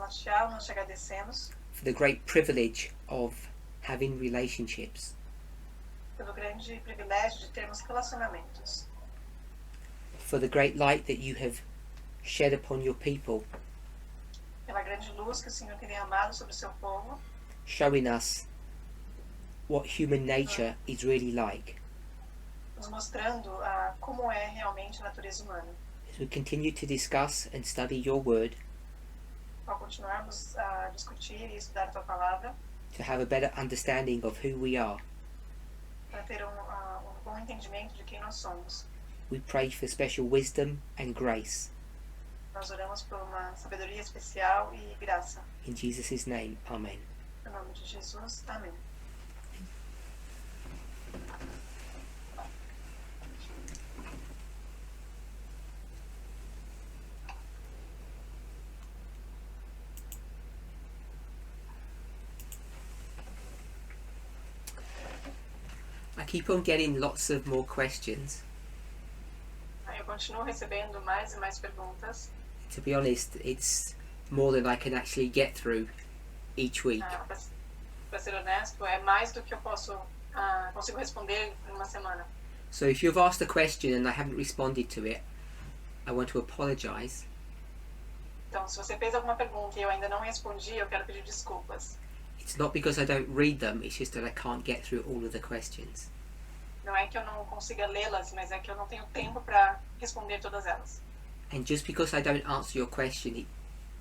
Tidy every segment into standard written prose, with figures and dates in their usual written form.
Celestial, nós te agradecemos for the great privilege of having relationships, pelo grande privilégio de termos relacionamentos, for the great light that you have shed upon your people, pela grande luz que o Senhor tem derramado sobre o seu povo, showing us what human nature is really like. nos mostrando como é realmente a natureza humana. As we continue to discuss and study your word, Ao continuarmos a discutir e estudar a tua palavra, to have a better understanding of who we are, para ter bom entendimento de quem nós somos. we pray for special wisdom and grace. Nós oramos por uma sabedoria especial e graça. In Jesus' name, Amen. Em nome de Jesus, amém. I keep on getting lots of more questions. Eu continuo recebendo mais e mais perguntas. To be honest, it's more than I can actually get through each week. Para ser honesto, é mais do que eu consigo responder em uma semana. So if you've asked a question and I haven't responded to it, I want to apologize. Então, se você fez alguma pergunta e eu ainda não respondi, eu quero pedir desculpas. It's not because I don't read them, it's just that I can't get through all of the questions. Não é que eu não consiga lê-las, mas é que eu não tenho tempo para responder todas elas. And just because I don't answer your question, it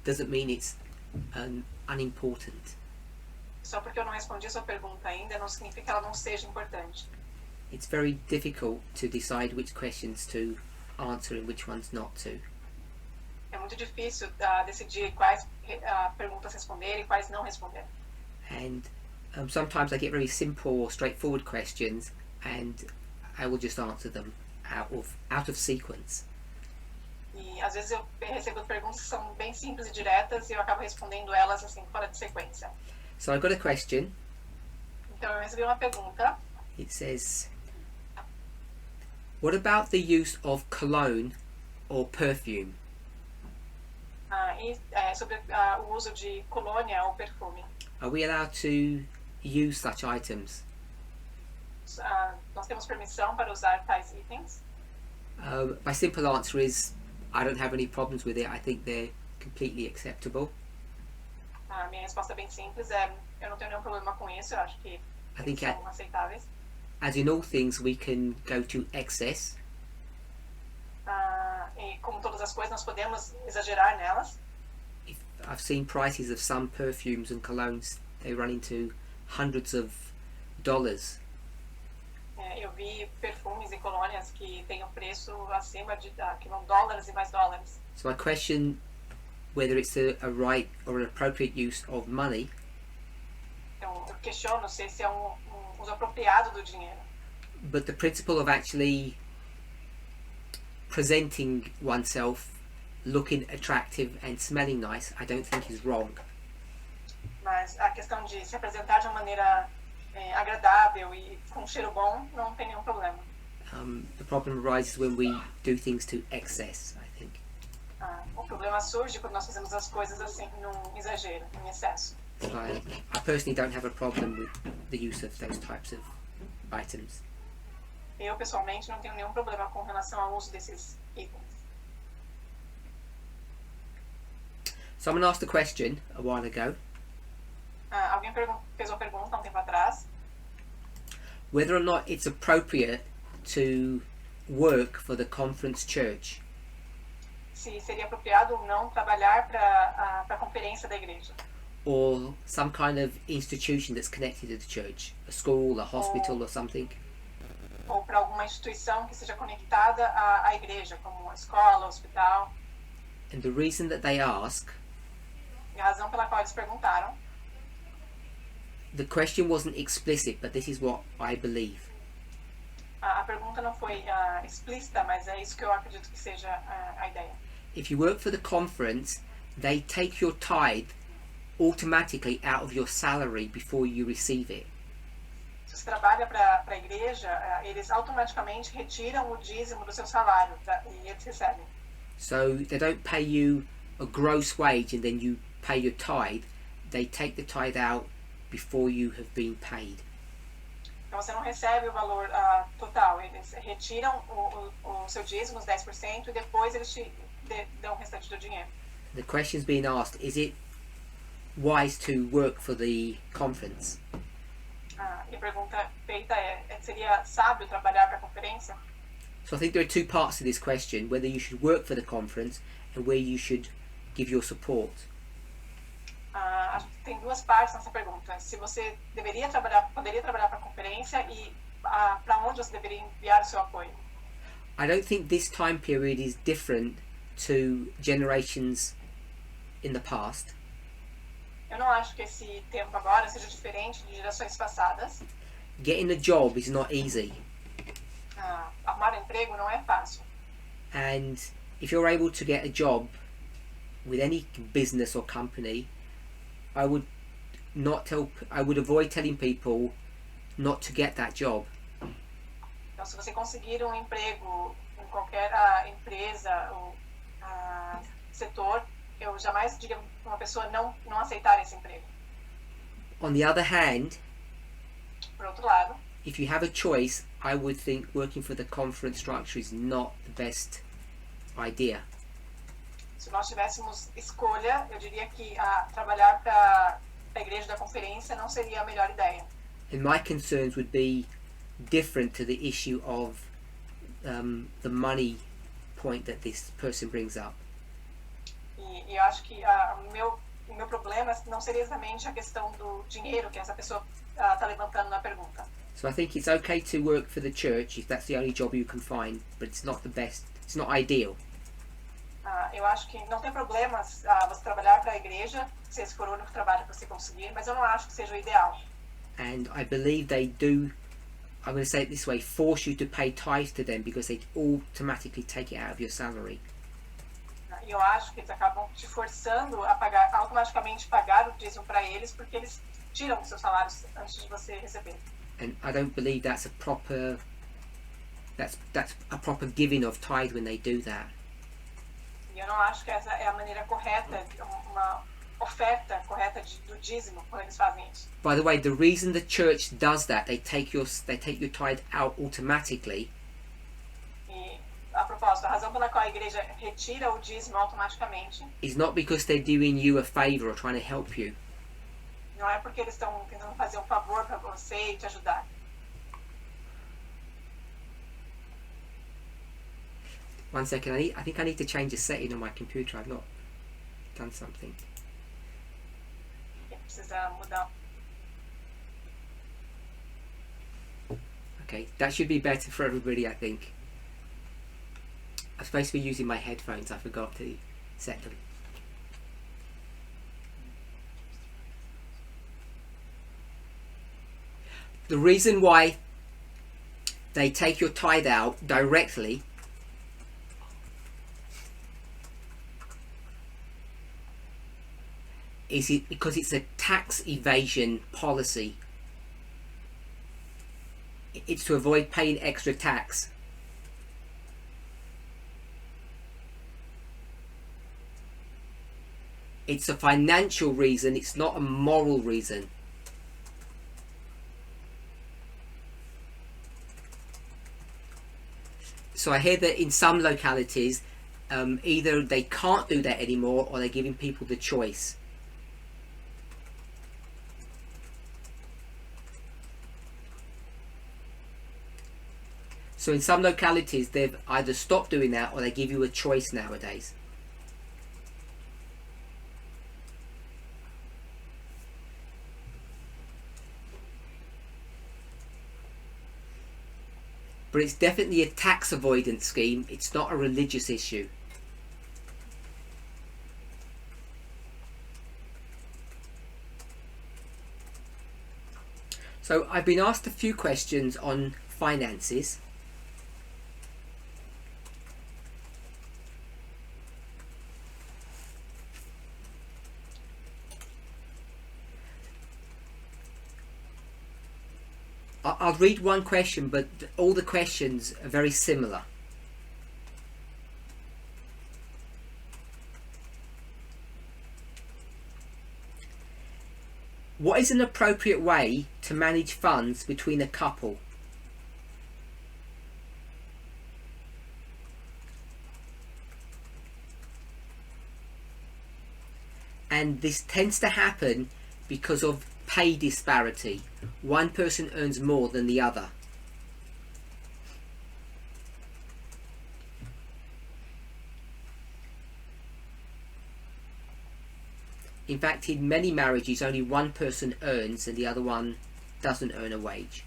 doesn't mean it's unimportant. Só porque eu não respondi a sua pergunta ainda, não significa que ela não seja importante. It's very difficult to decide which questions to answer and which ones not to. É muito difícil decidir quais perguntas responder e quais não responder. And sometimes I get very simple or straightforward questions and I will just answer them out of sequence. E às vezes eu recebo perguntas que são bem simples e diretas e eu acabo respondendo elas assim, fora de sequência. So I got a question. Então eu recebi uma pergunta. It says, what about the use of cologne or perfume? Sobre o uso de colônia ou perfume. Are we allowed to use such items? Nós temos permissão para usar tais itens? My simple answer is I don't have any problems with it. I think they're completely acceptable. A minha resposta é bem simples, eu não tenho nenhum problema com isso, eu acho que são aceitáveis. As in all things, we can go to excess. E como todas as coisas, nós podemos exagerar nelas. I've seen prices of some perfumes and colognes, they run into hundreds of dollars. Eu vi perfumes e colônias que têm um preço acima de que vão dólares e mais dólares. So I question whether it's a right or an appropriate use of money. Então eu questiono se esse é uso apropriado do dinheiro. But the principle of actually presenting oneself looking attractive and smelling nice, I don't think is wrong. Mas a questão de se apresentar de uma maneira agradável e com cheiro bom não tem nenhum problema. The problem arises when we do things to excess, I think. O problema surge quando nós fazemos as coisas assim num exagero, em excesso. So I personally don't have a problem with the use of those types of items. Eu pessoalmente não tenho nenhum problema com relação ao uso desses itens. Someone asked a question a while ago. Alguém fez uma pergunta há um tempo atrás. Whether or not it's appropriate to work for the conference church. Se seria apropriado ou não trabalhar para a conferência da igreja. Or some kind of institution that's connected to the church. A school, a hospital or something. Ou para alguma instituição que seja conectada à igreja, como uma escola, hospital. And the reason that they ask, e a razão pela qual eles perguntaram, the question wasn't explicit, but this is what I believe. A pergunta não foi explícita, mas é isso que eu acredito que seja a ideia. If you work for the conference, they take your tithe automatically out of your salary before you receive it. Se você trabalha para a igreja, eles automaticamente retiram o dízimo do seu salário e eles recebem. So they don't pay you a gross wage and then you pay your tithe, they take the tithe out before you have been paid. Então você não recebe o valor total, eles retiram o seu dízimo, os 10%, e depois eles te dão o restante do dinheiro. The question's being asked, is it wise to work for the conference? E a pergunta feita seria sábio trabalhar para a conferência? So I think there are two parts to this question, whether you should work for the conference and where you should give your support. Acho que tem duas partes nessa pergunta. Se você poderia trabalhar para a conferência e para onde você deveria enviar o seu apoio. I don't think this time period is different to generations in the past. Eu não acho que esse tempo agora seja diferente de gerações passadas. Getting a job is not easy. Arrumar um emprego não é fácil. And if you're able to get a job with any business or company, I would avoid telling people not to get that job. Então, se você conseguir um emprego em qualquer empresa ou setor, eu jamais diria para uma pessoa não aceitar esse emprego. On the other hand, por outro lado, if you have a choice, I would think working for the conference structure is not the best idea. Se nós tivéssemos escolha, eu diria que trabalhar para a igreja da conferência não seria a melhor ideia. And my concerns would be different to the issue of the money point that this person brings up. E eu acho que o meu problema não seria exatamente a questão do dinheiro que essa pessoa está levantando na pergunta. So I think it's okay to work for the church if that's the only job you can find, but it's not the best, it's not ideal. Eu acho que não tem problema você trabalhar para a igreja, se esse for o único trabalho que você conseguir, mas eu não acho que seja o ideal. And I believe they do, I'm going to say it this way, force you to pay tithes to them because they automatically take it out of your salary. E eu acho que eles acabam te forçando a automaticamente pagar o dízimo para eles, porque eles tiram os seus salários antes de você receber. And I don't believe that's a proper giving of tithe when they do that. E eu não acho que essa é a maneira correta, uma oferta correta do dízimo quando eles fazem isso. By the way, the reason the church does that, they take your tithe out automatically. E a propósito, a razão pela qual a igreja retira o dízimo automaticamente is not because they're doing you a favor or trying to help you. Não é porque eles estão tentando fazer um favor para você e te ajudar. One second, I think I need to change a setting on my computer. I've not done something. Precisa mudar. Okay, that should be better for everybody, I think. I'm supposed to be using my headphones. I forgot to set them. The reason why they take your tithe out directly is it because it's a tax evasion policy. It's to avoid paying extra tax. It's a financial reason, it's not a moral reason. So I hear that in some localities, either they can't do that anymore or they're giving people the choice. So in some localities, they've either stopped doing that or they give you a choice nowadays. But it's definitely a tax avoidance scheme. It's not a religious issue. So I've been asked a few questions on finances. I'll read one question, but all the questions are very similar. What is an appropriate way to manage funds between a couple? And this tends to happen because of pay disparity. One person earns more than the other. In fact, in many marriages, only one person earns and the other one doesn't earn a wage.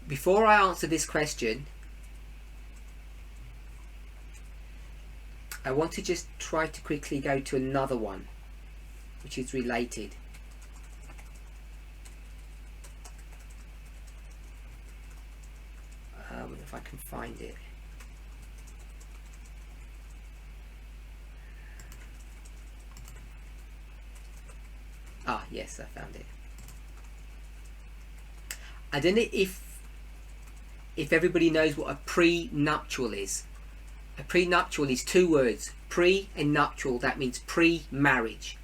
Before I answer this question, I want to just try to quickly go to another one, which is related. If I can find it. Ah, yes, I found it. I don't know if everybody knows what a prenuptial is. A prenuptial is two words, pre and nuptial. That means pre-marriage,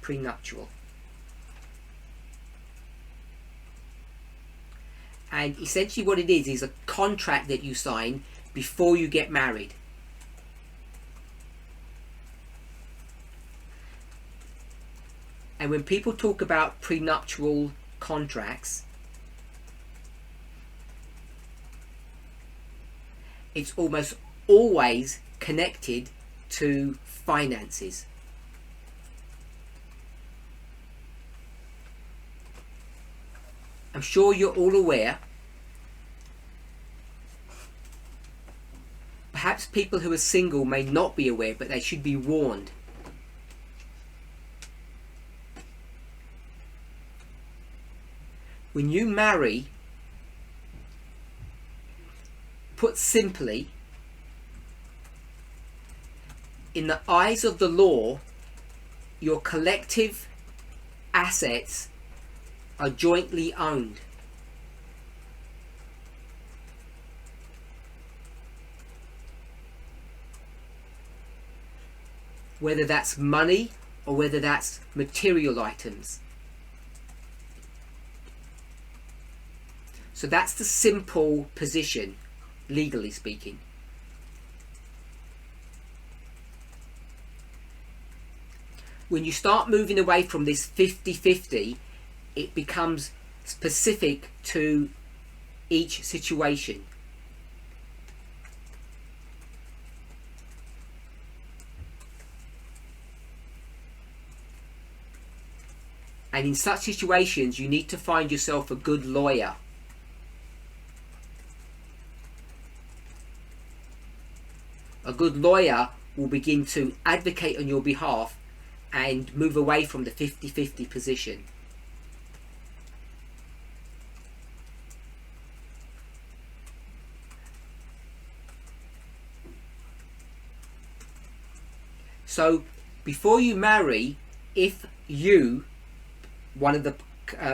prenuptial. And essentially what it is a contract that you sign before you get married. And when people talk about prenuptial contracts, it's almost always connected to finances. I'm sure you're all aware. Perhaps people who are single may not be aware, but they should be warned. When you marry, put simply, in the eyes of the law, your collective assets are jointly owned. Whether that's money or whether that's material items. So that's the simple position, legally speaking. When you start moving away from this 50-50, it becomes specific to each situation. And in such situations, you need to find yourself a good lawyer. A good lawyer will begin to advocate on your behalf and move away from the 50-50 position. So before you marry, if you, one of the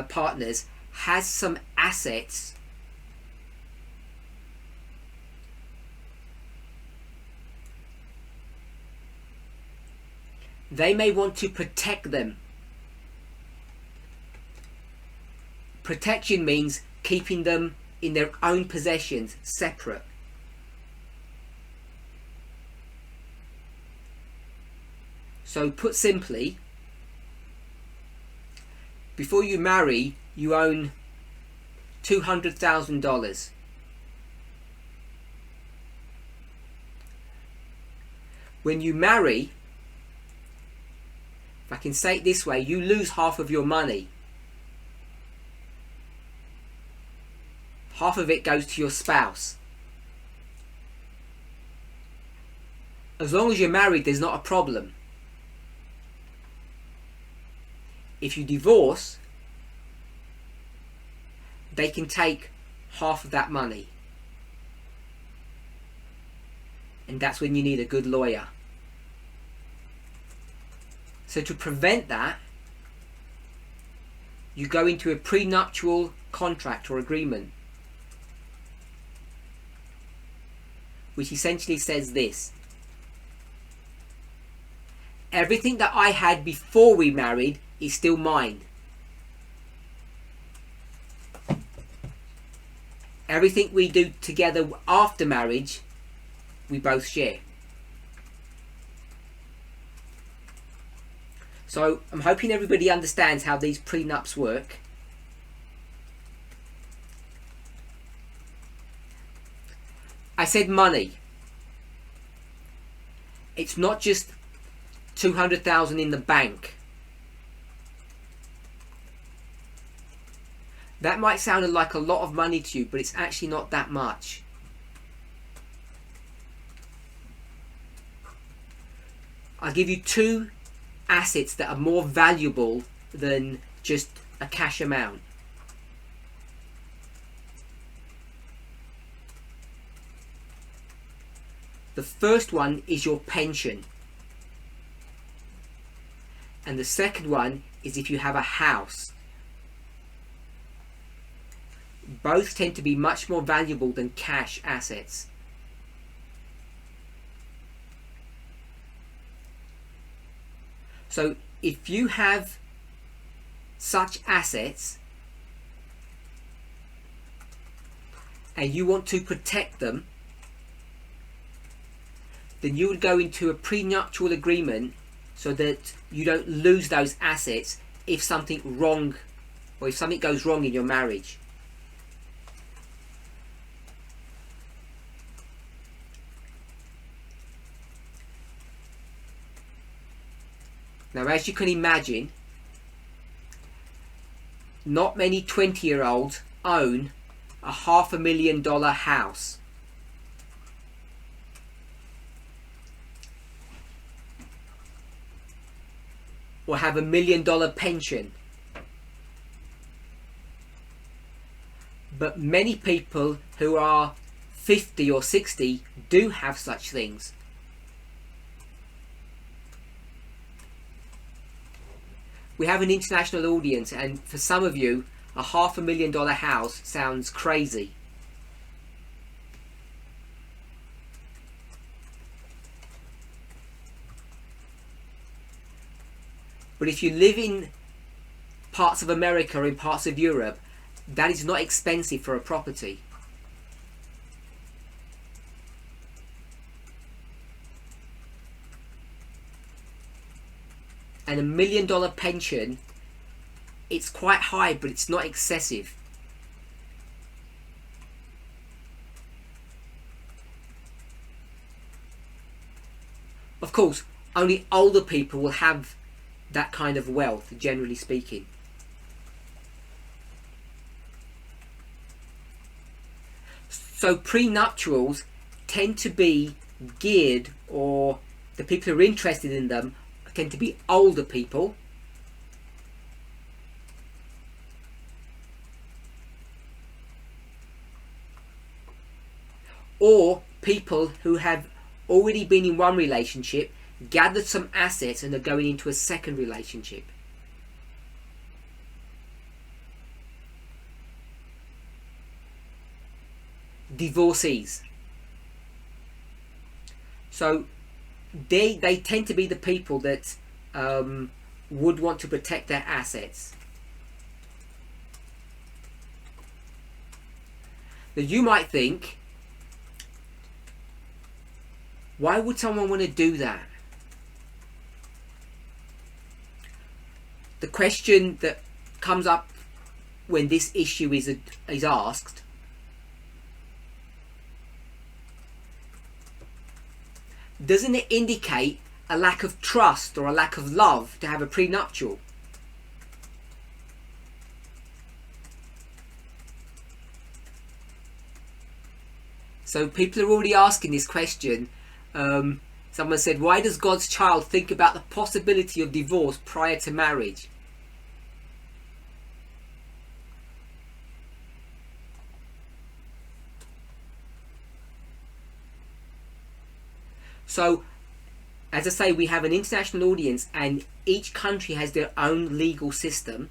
partners, has some assets, they may want to protect them. Protection means keeping them in their own possessions, separate. So put simply, before you marry, you own $200,000. When you marry, if I can say it this way, you lose half of your money. Half of it goes to your spouse. As long as you're married, there's not a problem. If you divorce, they can take half of that money. And that's when you need a good lawyer. So to prevent that, you go into a prenuptial contract or agreement, which essentially says this: everything that I had before we married is still mine. Everything we do together after marriage, we both share. So I'm hoping everybody understands how these prenups work. I said money. It's not just 200,000 in the bank. That might sound like a lot of money to you, but it's actually not that much. I'll give you two assets that are more valuable than just a cash amount. The first one is your pension. And the second one is if you have a house. Both tend to be much more valuable than cash assets. So if you have such assets and you want to protect them, then you would go into a prenuptial agreement so that you don't lose those assets if something wrong or if something goes wrong in your marriage. Now, as you can imagine, not many 20-year-olds own a $500,000 house. Or have $1 million pension. But many people who are 50 or 60 do have such things. We have an international audience, and for some of you, a $500,000 house sounds crazy. But if you live in parts of America or in parts of Europe, that is not expensive for a property. And $1 million pension, it's quite high, but it's not excessive. Of course, only older people will have that kind of wealth, generally speaking. So prenuptials tend to be geared, or the people who are interested in them tend to be older people, or people who have already been in one relationship, gathered some assets and are going into a second relationship. Divorcees. So they tend to be the people that would want to protect their assets. Now you might think, why would someone want to do that? The question that comes up when this issue is asked, doesn't it indicate a lack of trust or a lack of love to have a prenuptial? So people are already asking this question. Someone said, why does God's child think about the possibility of divorce prior to marriage? So, as I say, we have an international audience and each country has their own legal system.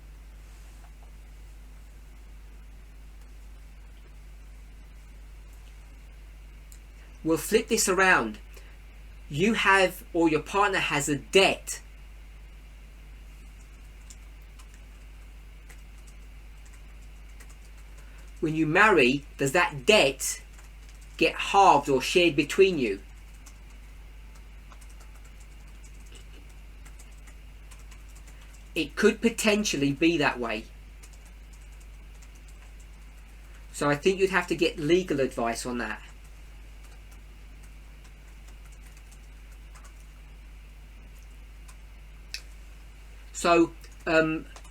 We'll flip this around. You have, or your partner has, a debt when you marry, does that debt get halved or shared between you? It could potentially be that way. So I think you'd have to get legal advice on that. So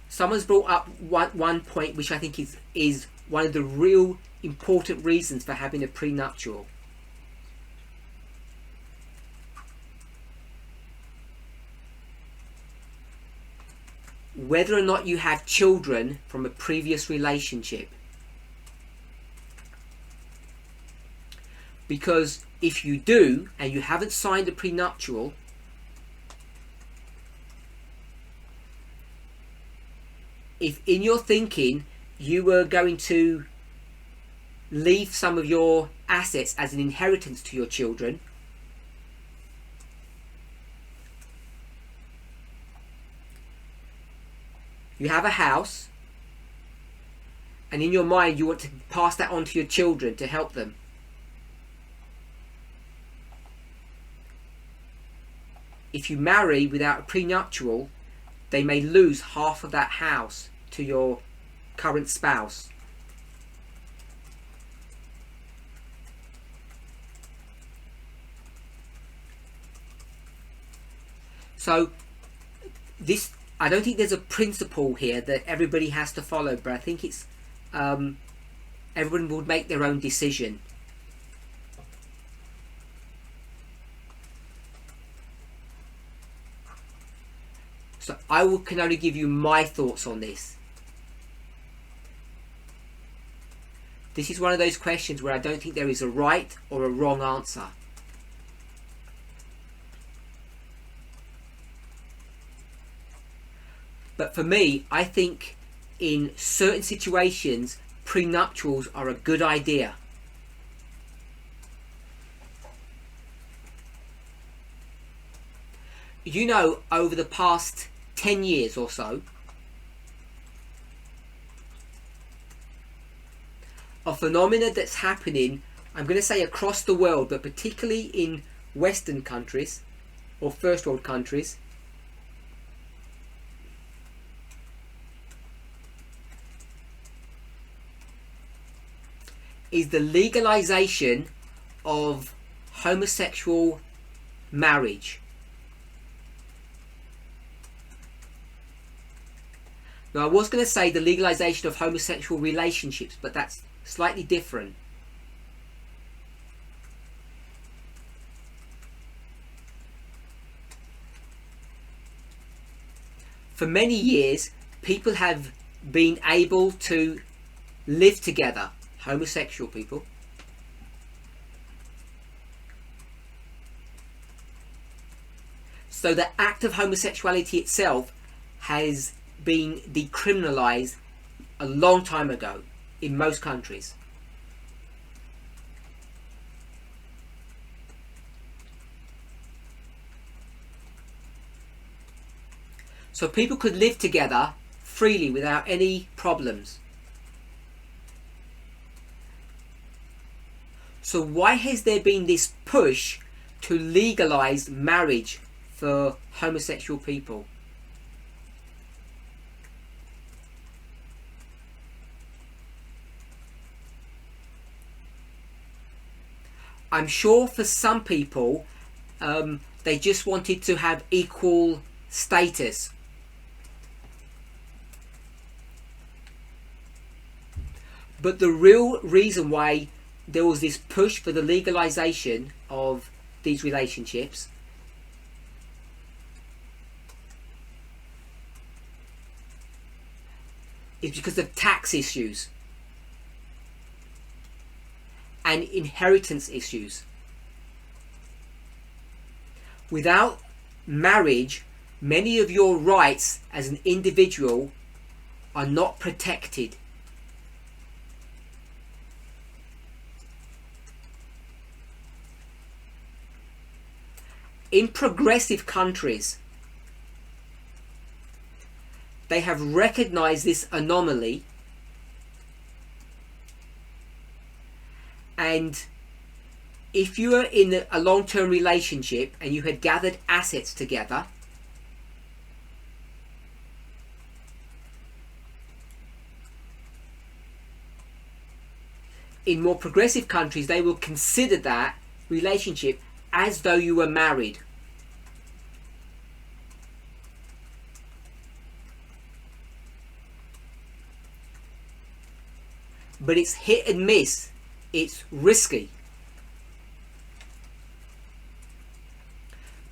someone's brought up one point which I think is one of the real important reasons for having a prenuptial. Whether or not you have children from a previous relationship. Because if you do and you haven't signed a prenuptial, if in your thinking you were going to leave some of your assets as an inheritance to your children, you have a house and in your mind you want to pass that on to your children to help them. If you marry without a prenuptial, they may lose half of that house to your current spouse. So this, I don't think there's a principle here that everybody has to follow, but I think it's everyone will make their own decision. So can only give you my thoughts on this. This is one of those questions where I don't think there is a right or a wrong answer. But for me, I think in certain situations, prenuptials are a good idea. You know, over the past 10 years or so, a phenomena that's happening, I'm going to say across the world, but particularly in Western countries or first world countries, is the legalization of homosexual marriage. Now, I was going to say the legalization of homosexual relationships, but that's slightly different. For many years, people have been able to live together, homosexual people, so the act of homosexuality itself has been decriminalized a long time ago in most countries. So people could live together freely without any problems. So why has there been this push to legalize marriage for homosexual people? I'm sure for some people, they just wanted to have equal status. But the real reason why there was this push for the legalization of these relationships is because of tax issues and inheritance issues. Without marriage, many of your rights as an individual are not protected. In progressive countries, they have recognized this anomaly And if you were in a long-term relationship and you had gathered assets together, in more progressive countries, they will consider that relationship as though you were married. But it's hit and miss. It's risky.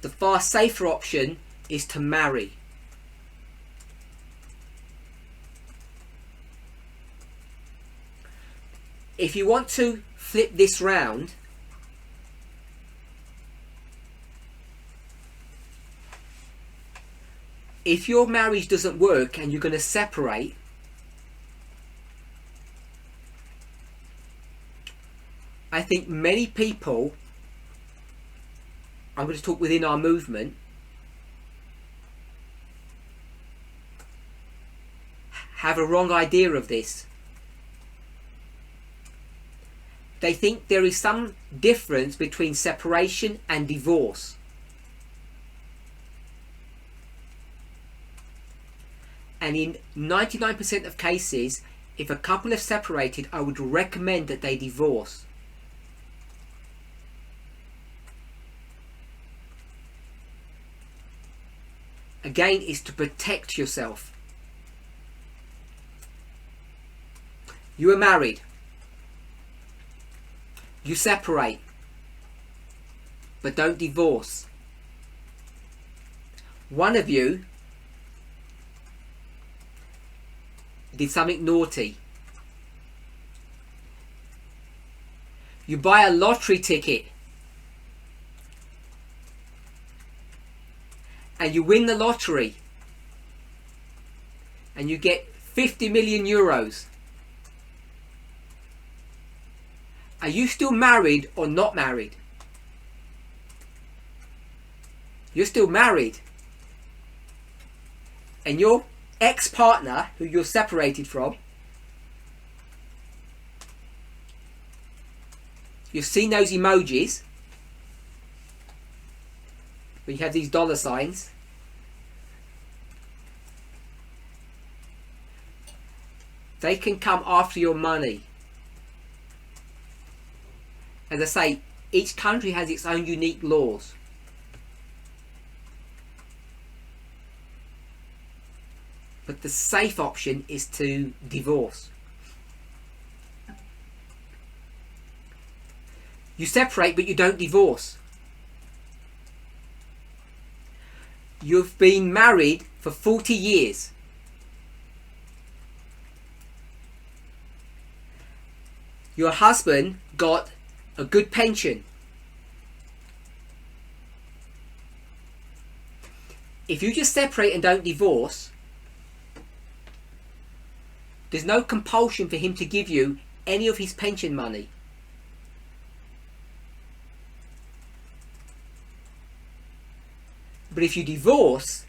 The far safer option is to marry. If you want to flip this round, if your marriage doesn't work and you're going to separate, I think many people, I'm going to talk within our movement, have a wrong idea of this. They think there is some difference between separation and divorce. And in 99% of cases, if a couple have separated, I would recommend that they divorce. Again, is to protect yourself. You are married. You separate. But don't divorce. One of you did something naughty. You buy a lottery ticket and you win the lottery and you get 50 million euros. Are you still married or not married? You're still married. And your ex-partner, who you're separated from, you've seen those emojis where you have these dollar signs. They can come after your money. As I say, each country has its own unique laws. But the safe option is to divorce. You separate, but you don't divorce. You've been married for 40 years. Your husband got a good pension. If you just separate and don't divorce, there's no compulsion for him to give you any of his pension money. But if you divorce,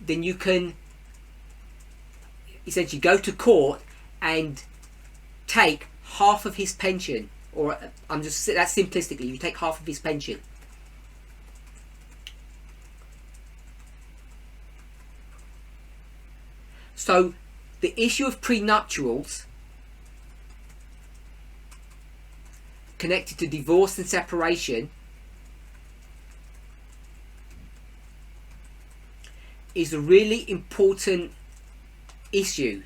then you can essentially go to court and take half of his pension, or that's simplistically, you take half of his pension. So the issue of prenuptials connected to divorce and separation is a really important issue.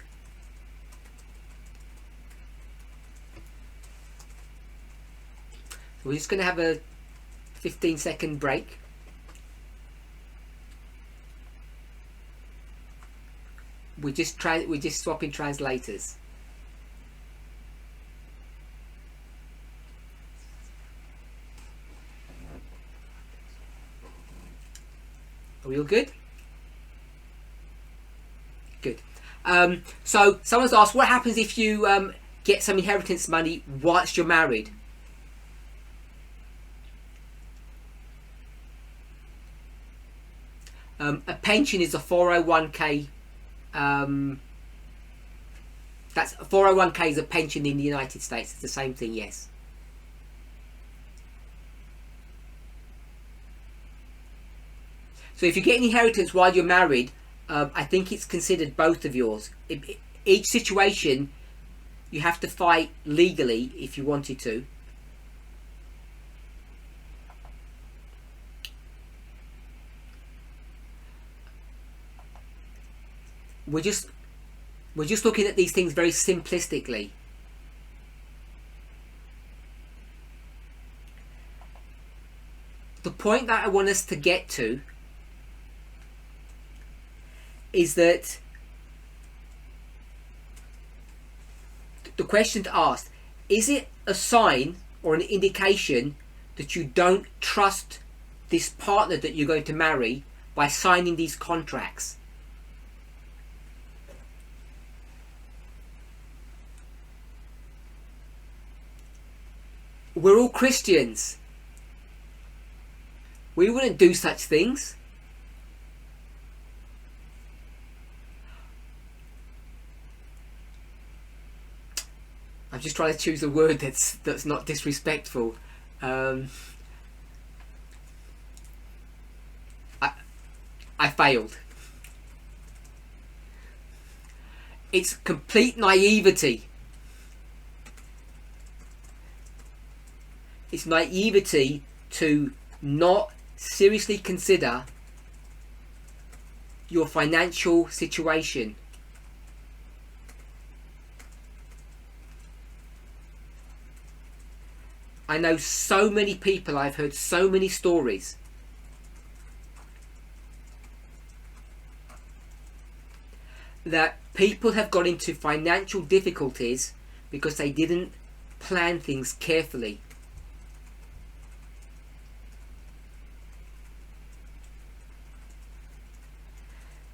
We're just going to have a 15-second break. We're just swapping translators. Are we all good? Good. So someone's asked, what happens if you get some inheritance money whilst you're married? A pension is a 401k. That's That's 401k is a pension in the United States. It's the same thing, yes. So if you get an inheritance while you're married, I think it's considered both of yours. Each situation, you have to fight legally if you wanted to. We're just looking at these things very simplistically. The point that I want us to get to is that the question to ask, is it a sign or an indication that you don't trust this partner that you're going to marry by signing these contracts? We're all Christians. We wouldn't do such things. I'm just trying to choose a word that's not disrespectful. I failed. It's complete naivety. It's naivety to not seriously consider your financial situation. I know so many people, I've heard so many stories that people have got into financial difficulties because they didn't plan things carefully.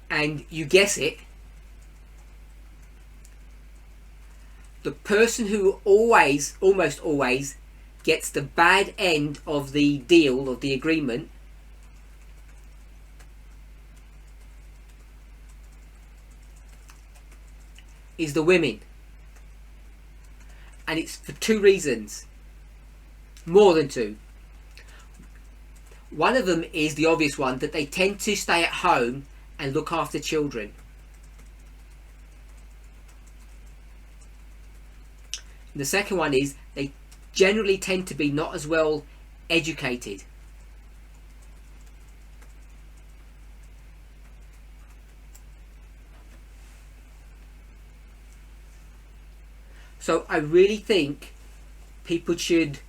And you guess it, the person who almost always gets the bad end of the deal or the agreement is the women. And it's for two reasons. More than two. One of them is the obvious one, that they tend to stay at home and look after children. And the second one is they generally tend to be not as well educated. So I really think people should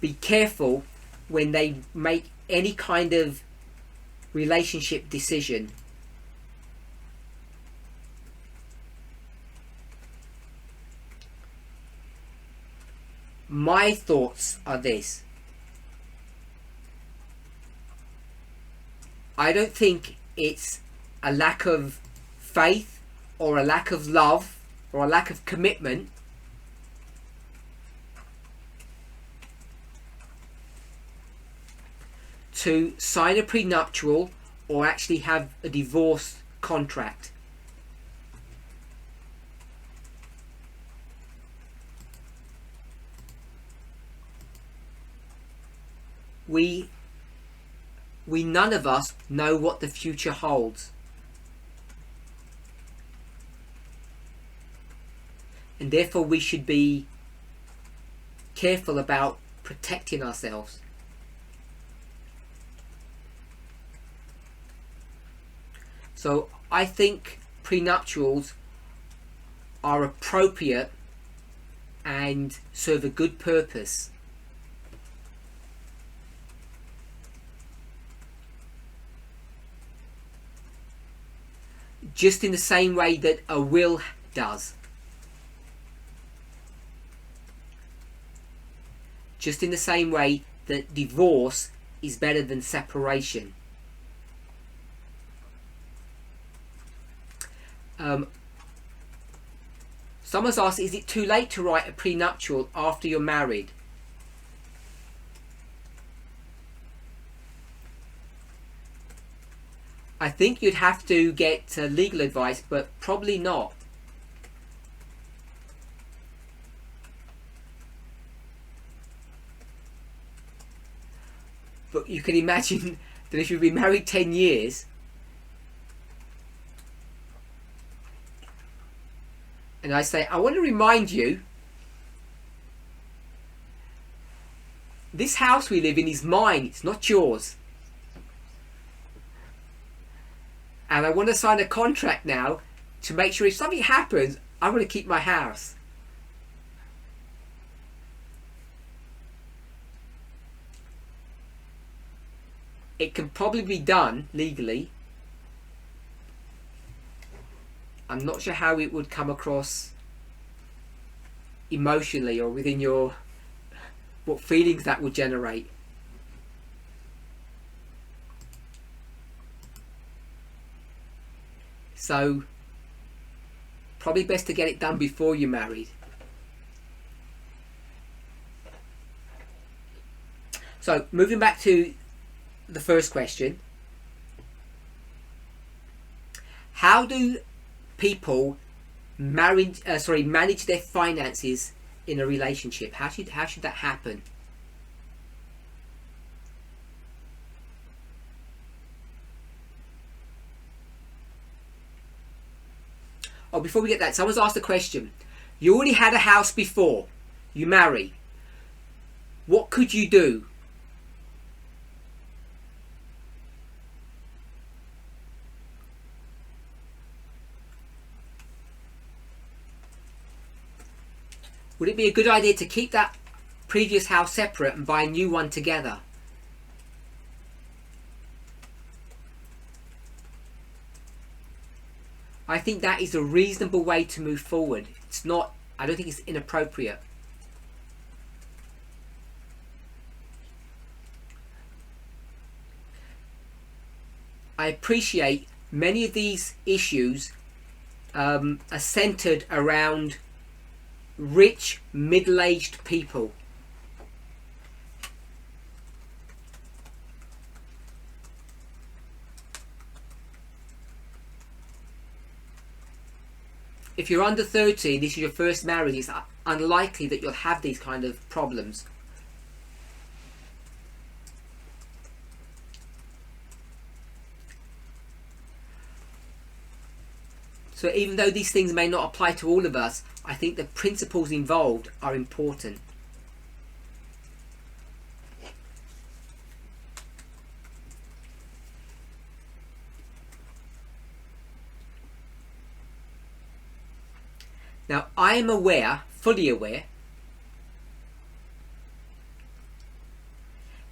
be careful when they make any kind of relationship decision. My thoughts are this. I don't think it's a lack of faith or a lack of love or a lack of commitment to sign a prenuptial or actually have a divorce contract. We none of us know what the future holds. And therefore we should be careful about protecting ourselves. So I think prenuptials are appropriate and serve a good purpose. Just in the same way that a will does. Just in the same way that divorce is better than separation. Someone's asked, is it too late to write a prenuptial after you're married? I think you'd have to get legal advice, but probably not. But you can imagine that if you've been married 10 years, and I say, I want to remind you, this house we live in is mine, it's not yours. And I want to sign a contract now to make sure if something happens, I want to keep my house. It can probably be done legally. I'm not sure how it would come across emotionally or within your, what feelings that would generate. So probably best to get it done before you're married. So moving back to the first question, how do people manage their finances in a relationship? How should that happen? Oh, before we get that, someone's asked a question. You already had a house before you marry. What could you do? Would it be a good idea to keep that previous house separate and buy a new one together? I think that is a reasonable way to move forward. It's not, I don't think it's inappropriate. I appreciate many of these issues are centered around rich, middle-aged people. If you're under 30, this is your first marriage, it's unlikely that you'll have these kind of problems. So even though these things may not apply to all of us, I think the principles involved are important. Now, I am aware, fully aware,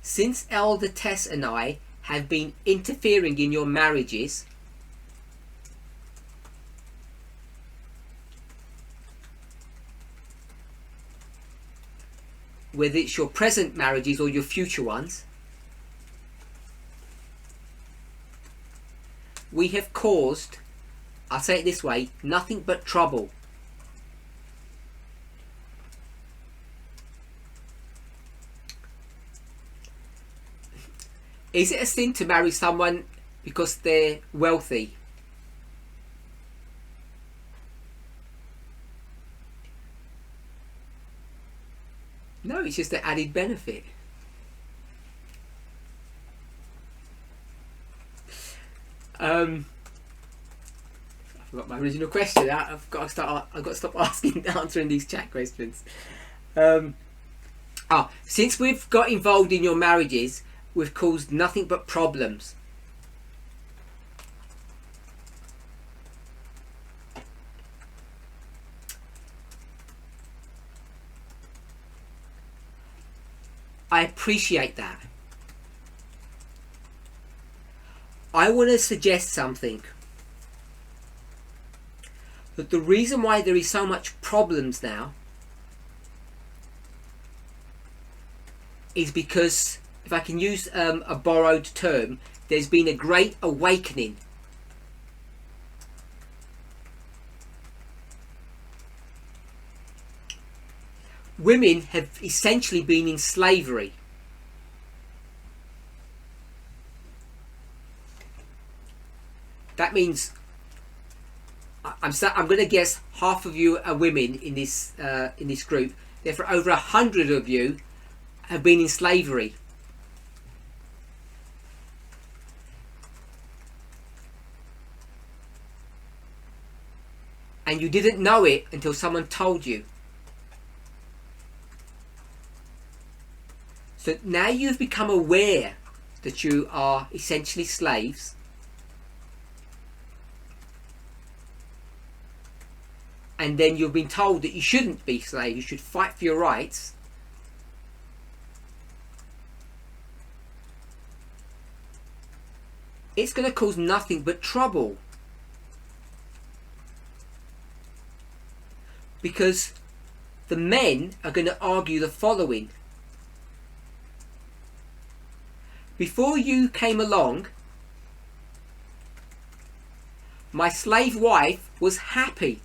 since Elder Tess and I have been interfering in your marriages, whether it's your present marriages or your future ones, we have caused, I'll say it this way, nothing but trouble. Is it a sin to marry someone because they're wealthy? No, it's just an added benefit. I forgot my original question. I've got to stop answering these chat questions. Since we've got involved in your marriages, we've caused nothing but problems. I appreciate that. I want to suggest something. That the reason why there is so much problems now is because, if I can use a borrowed term, there's been a great awakening. Women have essentially been in slavery. That means I'm going to guess half of you are women in this group. Therefore, over 100 of you have been in slavery. And you didn't know it until someone told you. So now you've become aware that you are essentially slaves. And then you've been told that you shouldn't be slaves, you should fight for your rights. It's going to cause nothing but trouble. Because the men are going to argue the following. Before you came along, my slave wife was happy.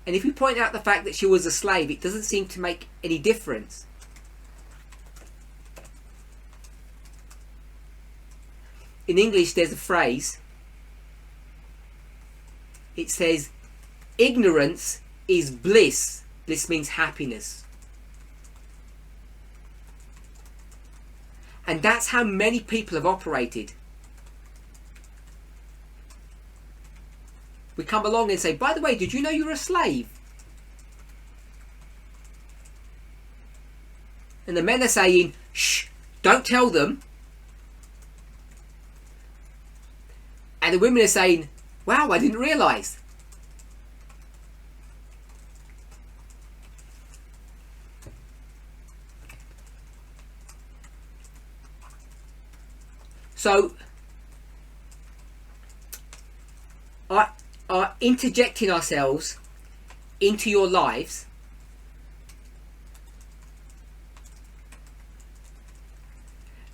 And if you point out the fact that she was a slave, it doesn't seem to make any difference. In English, there's a phrase. It says, ignorance is bliss. Bliss means happiness. And that's how many people have operated. We come along and say, by the way, did you know you were a slave? And the men are saying, shh, don't tell them. And the women are saying, wow, I didn't realise. So, are interjecting ourselves into your lives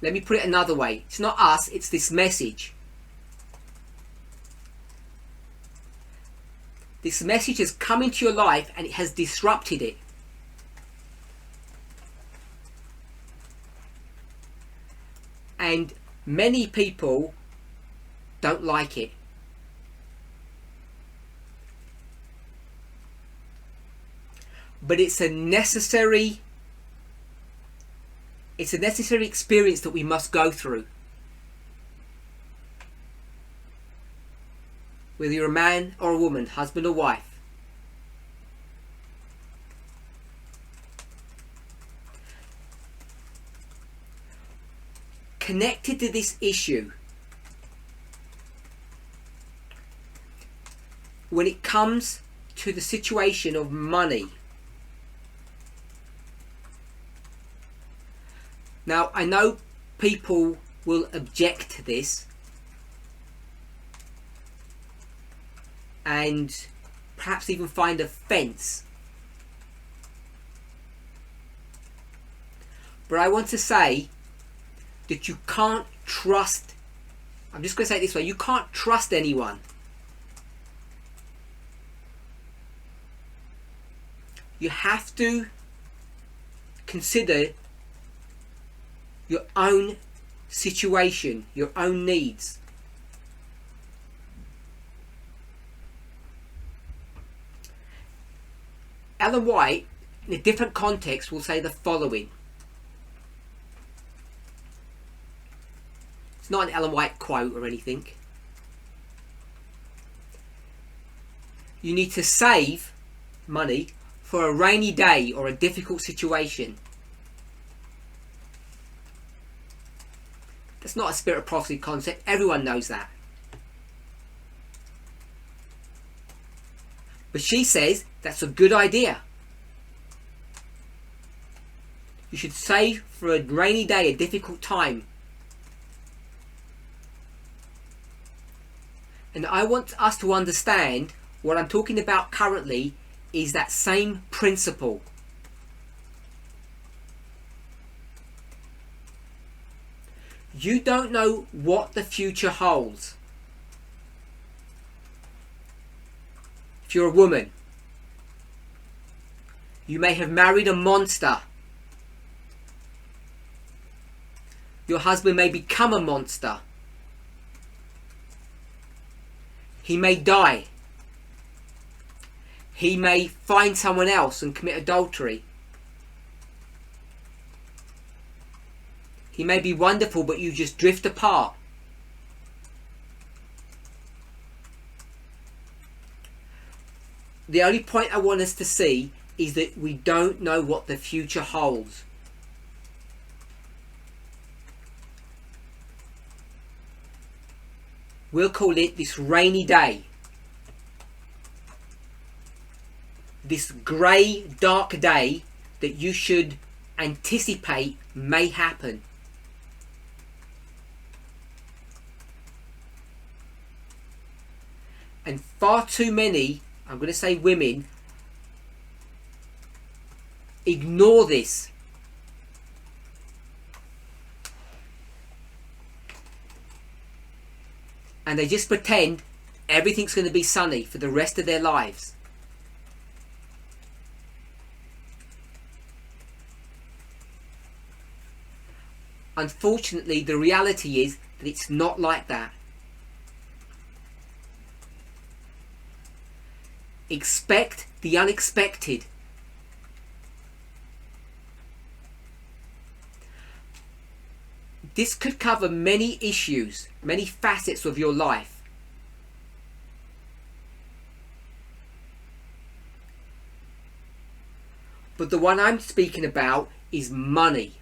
let me put it another way. It's not us, it's this message. This message has come into your life and it has disrupted it. And many people don't like it. But it's a necessary experience that we must go through. Whether you're a man or a woman, husband or wife. Connected to this issue, when it comes to the situation of money. Now, I know people will object to this and perhaps even find offence. But I want to say that you can't trust, I'm just going to say it this way, you can't trust anyone. You have to consider your own situation, your own needs. Ellen White, in a different context, will say the following. It's not an Ellen White quote or anything. You need to save money for a rainy day or a difficult situation. That's not a spirit of prophecy concept. Everyone knows that. But she says that's a good idea. You should save for a rainy day, a difficult time. And I want us to understand what I'm talking about currently is that same principle. You don't know what the future holds. If you're a woman, you may have married a monster. Your husband may become a monster. He may die. He may find someone else and commit adultery. He may be wonderful, but you just drift apart. The only point I want us to see is that we don't know what the future holds. We'll call it this rainy day. This grey, dark day that you should anticipate may happen. And far too many, I'm going to say women, ignore this. And they just pretend everything's going to be sunny for the rest of their lives. Unfortunately, the reality is that it's not like that. Expect the unexpected. This could cover many issues, many facets of your life. But the one I'm speaking about is money.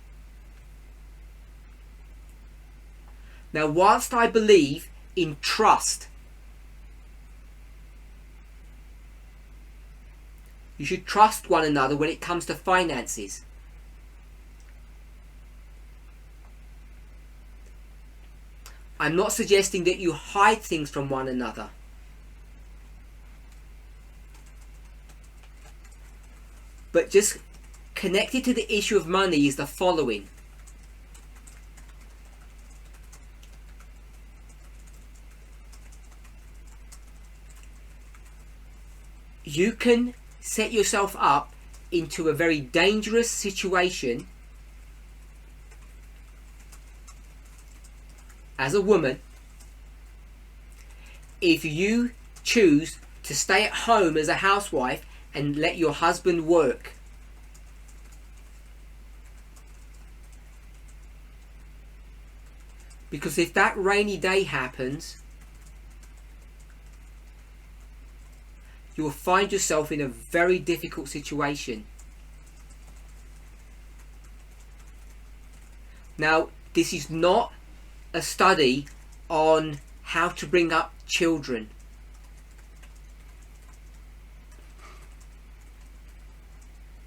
Now, whilst I believe in trust, you should trust one another when it comes to finances. I'm not suggesting that you hide things from one another. But just connected to the issue of money is the following. You can set yourself up into a very dangerous situation as a woman if you choose to stay at home as a housewife and let your husband work. Because if that rainy day happens, you will find yourself in a very difficult situation. Now, this is not a study on how to bring up children.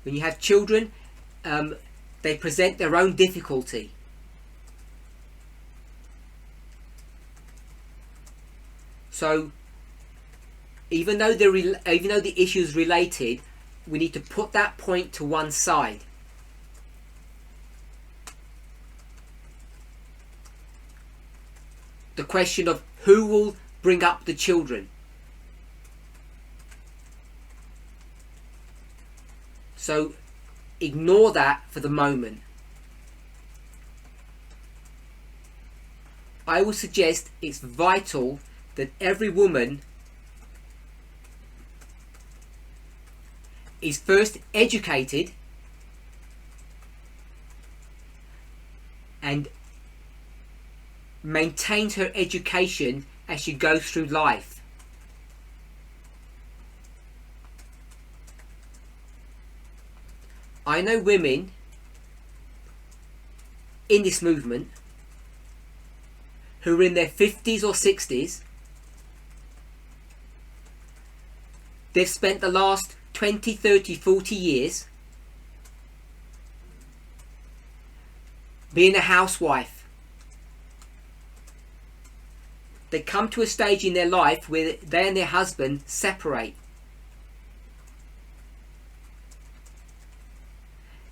When you have children, they present their own difficulty. So, even though the issue is related, we need to put that point to one side. The question of who will bring up the children. So ignore that for the moment. I would suggest it's vital that every woman is first educated and maintains her education as she goes through life. I know women in this movement who are in their 50s or 60s. They've spent the last 20, 30, 40 years being a housewife. They come to a stage in their life where they and their husband separate.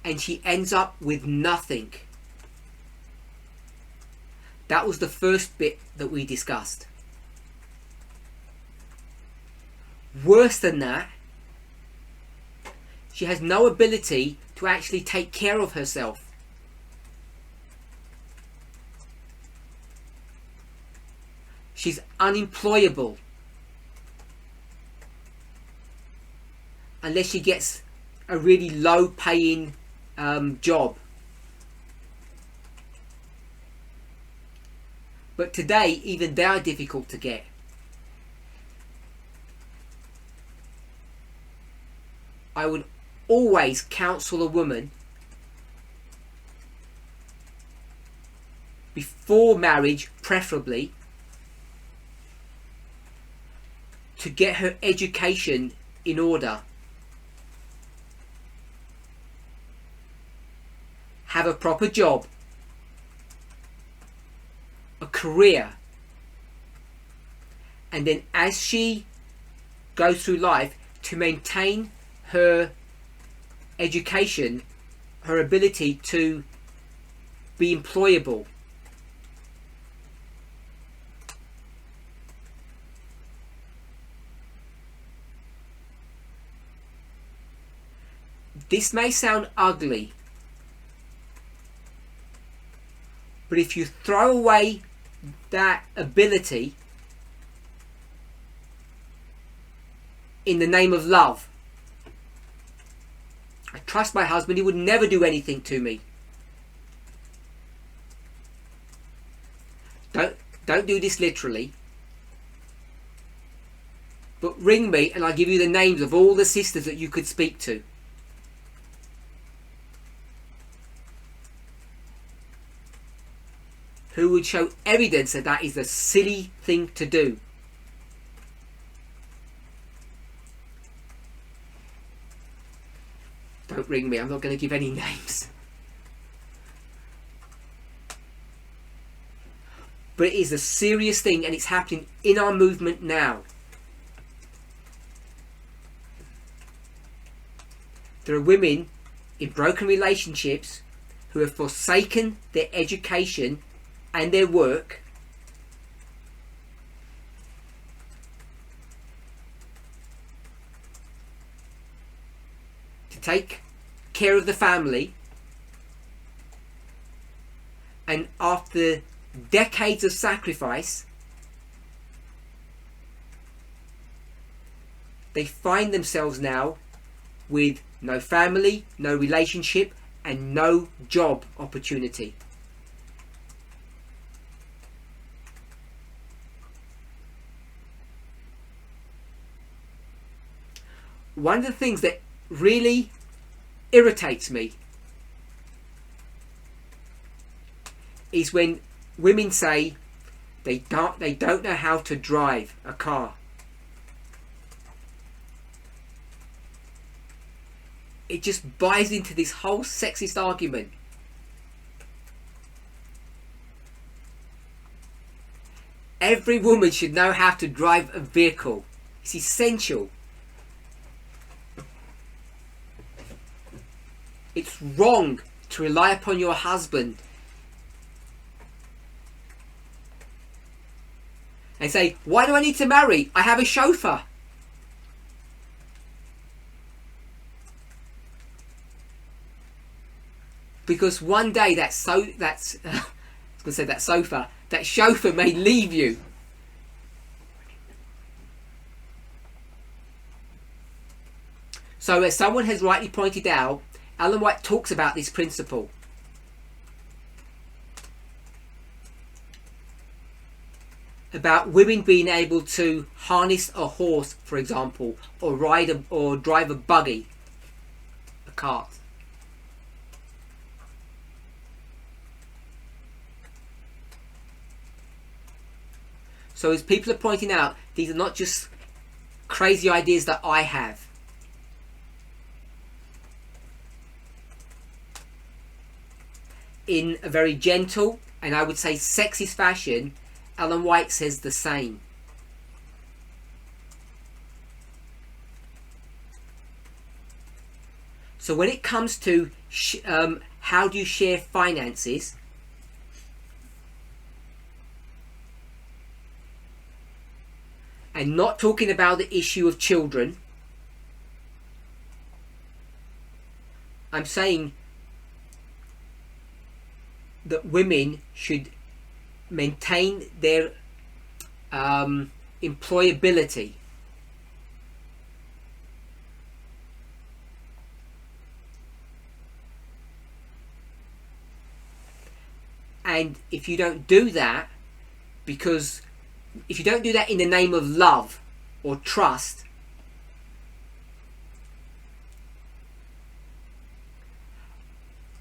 And she ends up with nothing. That was the first bit that we discussed. Worse than that, she has no ability to actually take care of herself. She's unemployable unless she gets a really low paying job. But today, even they are difficult to get. I would always counsel a woman before marriage, preferably, to get her education in order. Have a proper job, a career, and then as she goes through life, to maintain her education, her ability to be employable. This may sound ugly, but if you throw away that ability in the name of love, I trust my husband, he would never do anything to me. Don't do this literally. But ring me and I'll give you the names of all the sisters that you could speak to. Who would show evidence that that is a silly thing to do. Don't ring me, I'm not going to give any names. But it is a serious thing and it's happening in our movement now. There are women in broken relationships who have forsaken their education and their work to take care of the family, and after decades of sacrifice they find themselves now with no family, no relationship and no job opportunity. One of the things that really irritates me is when women say they don't know how to drive a car. It just buys into this whole sexist argument. Every woman should know how to drive a vehicle. It's essential. It's wrong to rely upon your husband and say, why do I need to marry? I have a chauffeur. Because one day that chauffeur may leave you. So as someone has rightly pointed out, Ellen White talks about this principle. About women being able to harness a horse, for example, or drive a buggy, a cart. So as people are pointing out, these are not just crazy ideas that I have. In a very gentle and I would say sexist fashion, Ellen White says the same. So when it comes to how do you share finances, and not talking about the issue of children, I'm saying that women should maintain their employability. And if you don't do that, because if you don't do that in the name of love or trust,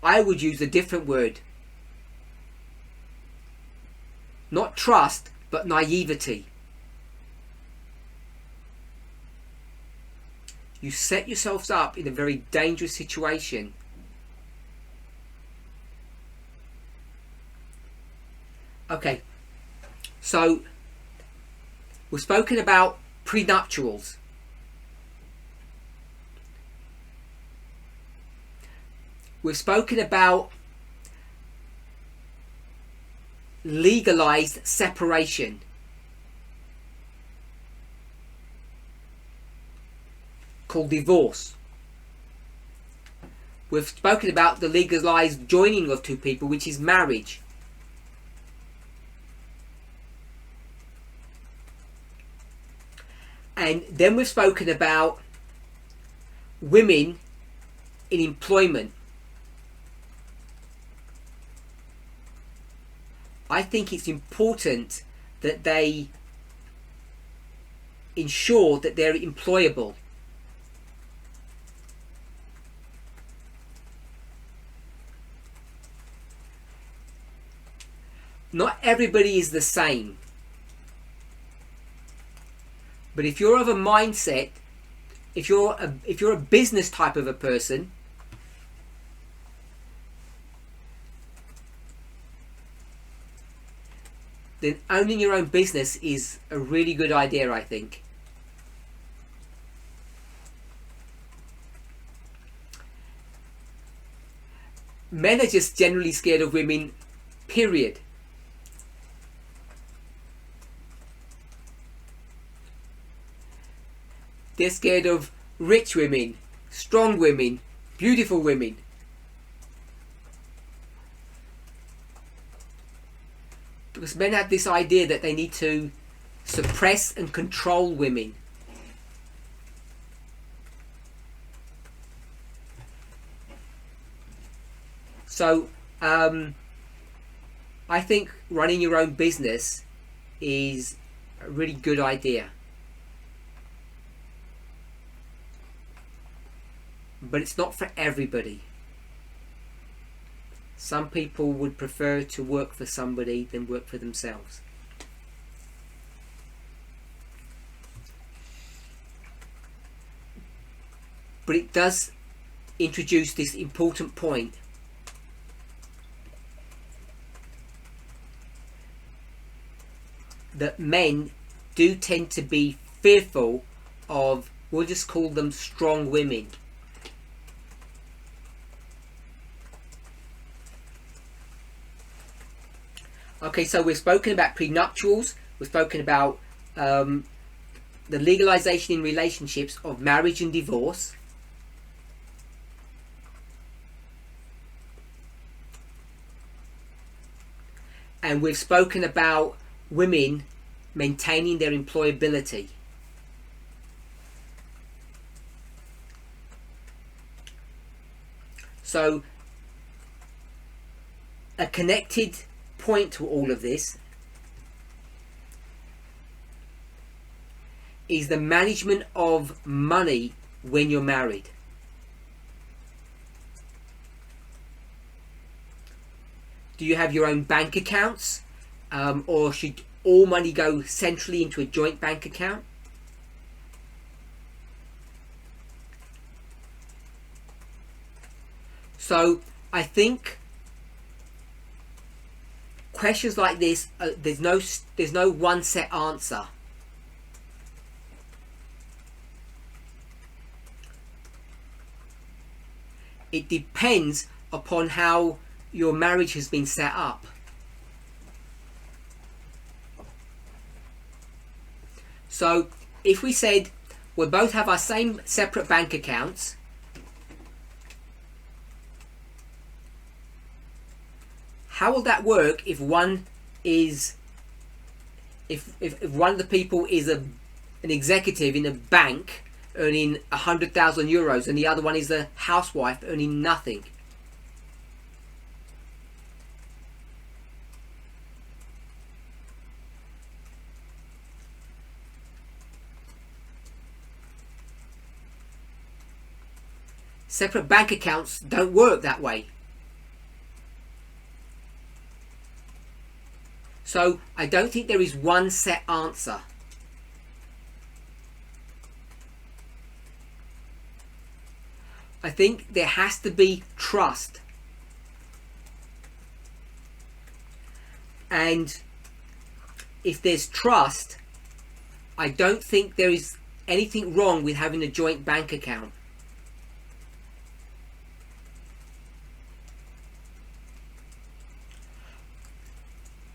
I would use a different word. Not trust, but naivety. You set yourselves up in a very dangerous situation. Okay, so we've spoken about prenuptials. We've spoken about legalized separation. Called divorce. We've spoken about the legalized joining of two people, which is marriage. And then we've spoken about women in employment. I think it's important that they ensure that they're employable. Not everybody is the same. But if you're of a mindset, if you're a business type of a person, then owning your own business is a really good idea, I think. Men are just generally scared of women, period. They're scared of rich women, strong women, beautiful women. Because men have this idea that they need to suppress and control women. So, I think running your own business is a really good idea. But it's not for everybody. Some people would prefer to work for somebody than work for themselves. But it does introduce this important point. That men do tend to be fearful of, we'll just call them strong women. Okay, so we've spoken about prenuptials, we've spoken about the legalization in relationships of marriage and divorce. And we've spoken about women maintaining their employability. So, a connected point to all of this is the management of money when you're married. Do you have your own bank accounts, or should all money go centrally into a joint bank account? So I think questions like this, there's no one set answer. It depends upon how your marriage has been set up. So if we said we both have our same separate bank accounts, how will that work if one is if one of the people is an executive in a bank earning 100,000 euros and the other one is a housewife earning nothing. Separate bank accounts don't work that way. So I don't think there is one set answer. I think there has to be trust. And if there's trust, I don't think there is anything wrong with having a joint bank account.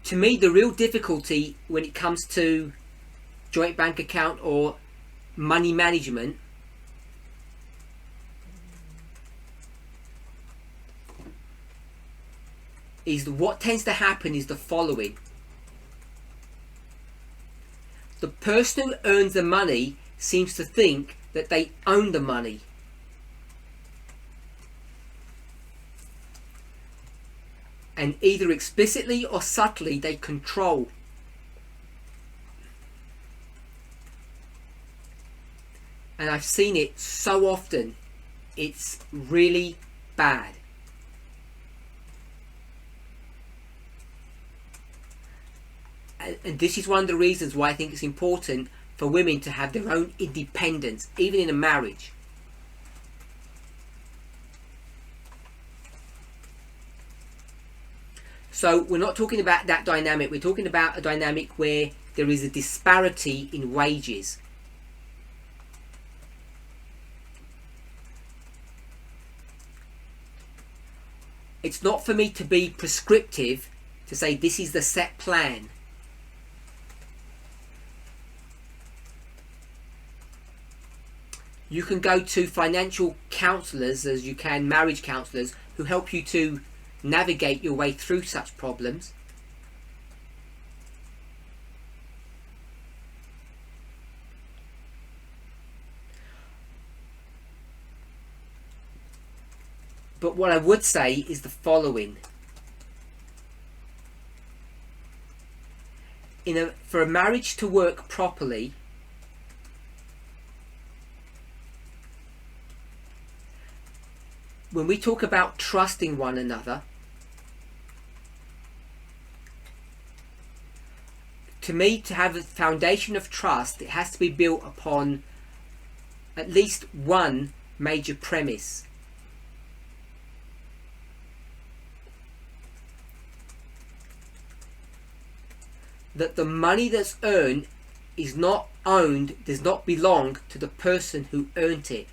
To me, the real difficulty when it comes to joint bank account or money management is what tends to happen is the following. The person who earns the money seems to think that they own the money. And either explicitly or subtly they control. And I've seen it so often. It's really bad. And this is one of the reasons why I think it's important for women to have their own independence, even in a marriage. So we're not talking about that dynamic. We're talking about a dynamic where there is a disparity in wages. It's not for me to be prescriptive to say this is the set plan. You can go to financial counsellors as you can marriage counsellors who help you to navigate your way through such problems. But what I would say is the following. For a marriage to work properly, when we talk about trusting one another, to me, to have a foundation of trust, it has to be built upon at least one major premise. That the money that's earned is not owned, does not belong to the person who earned it.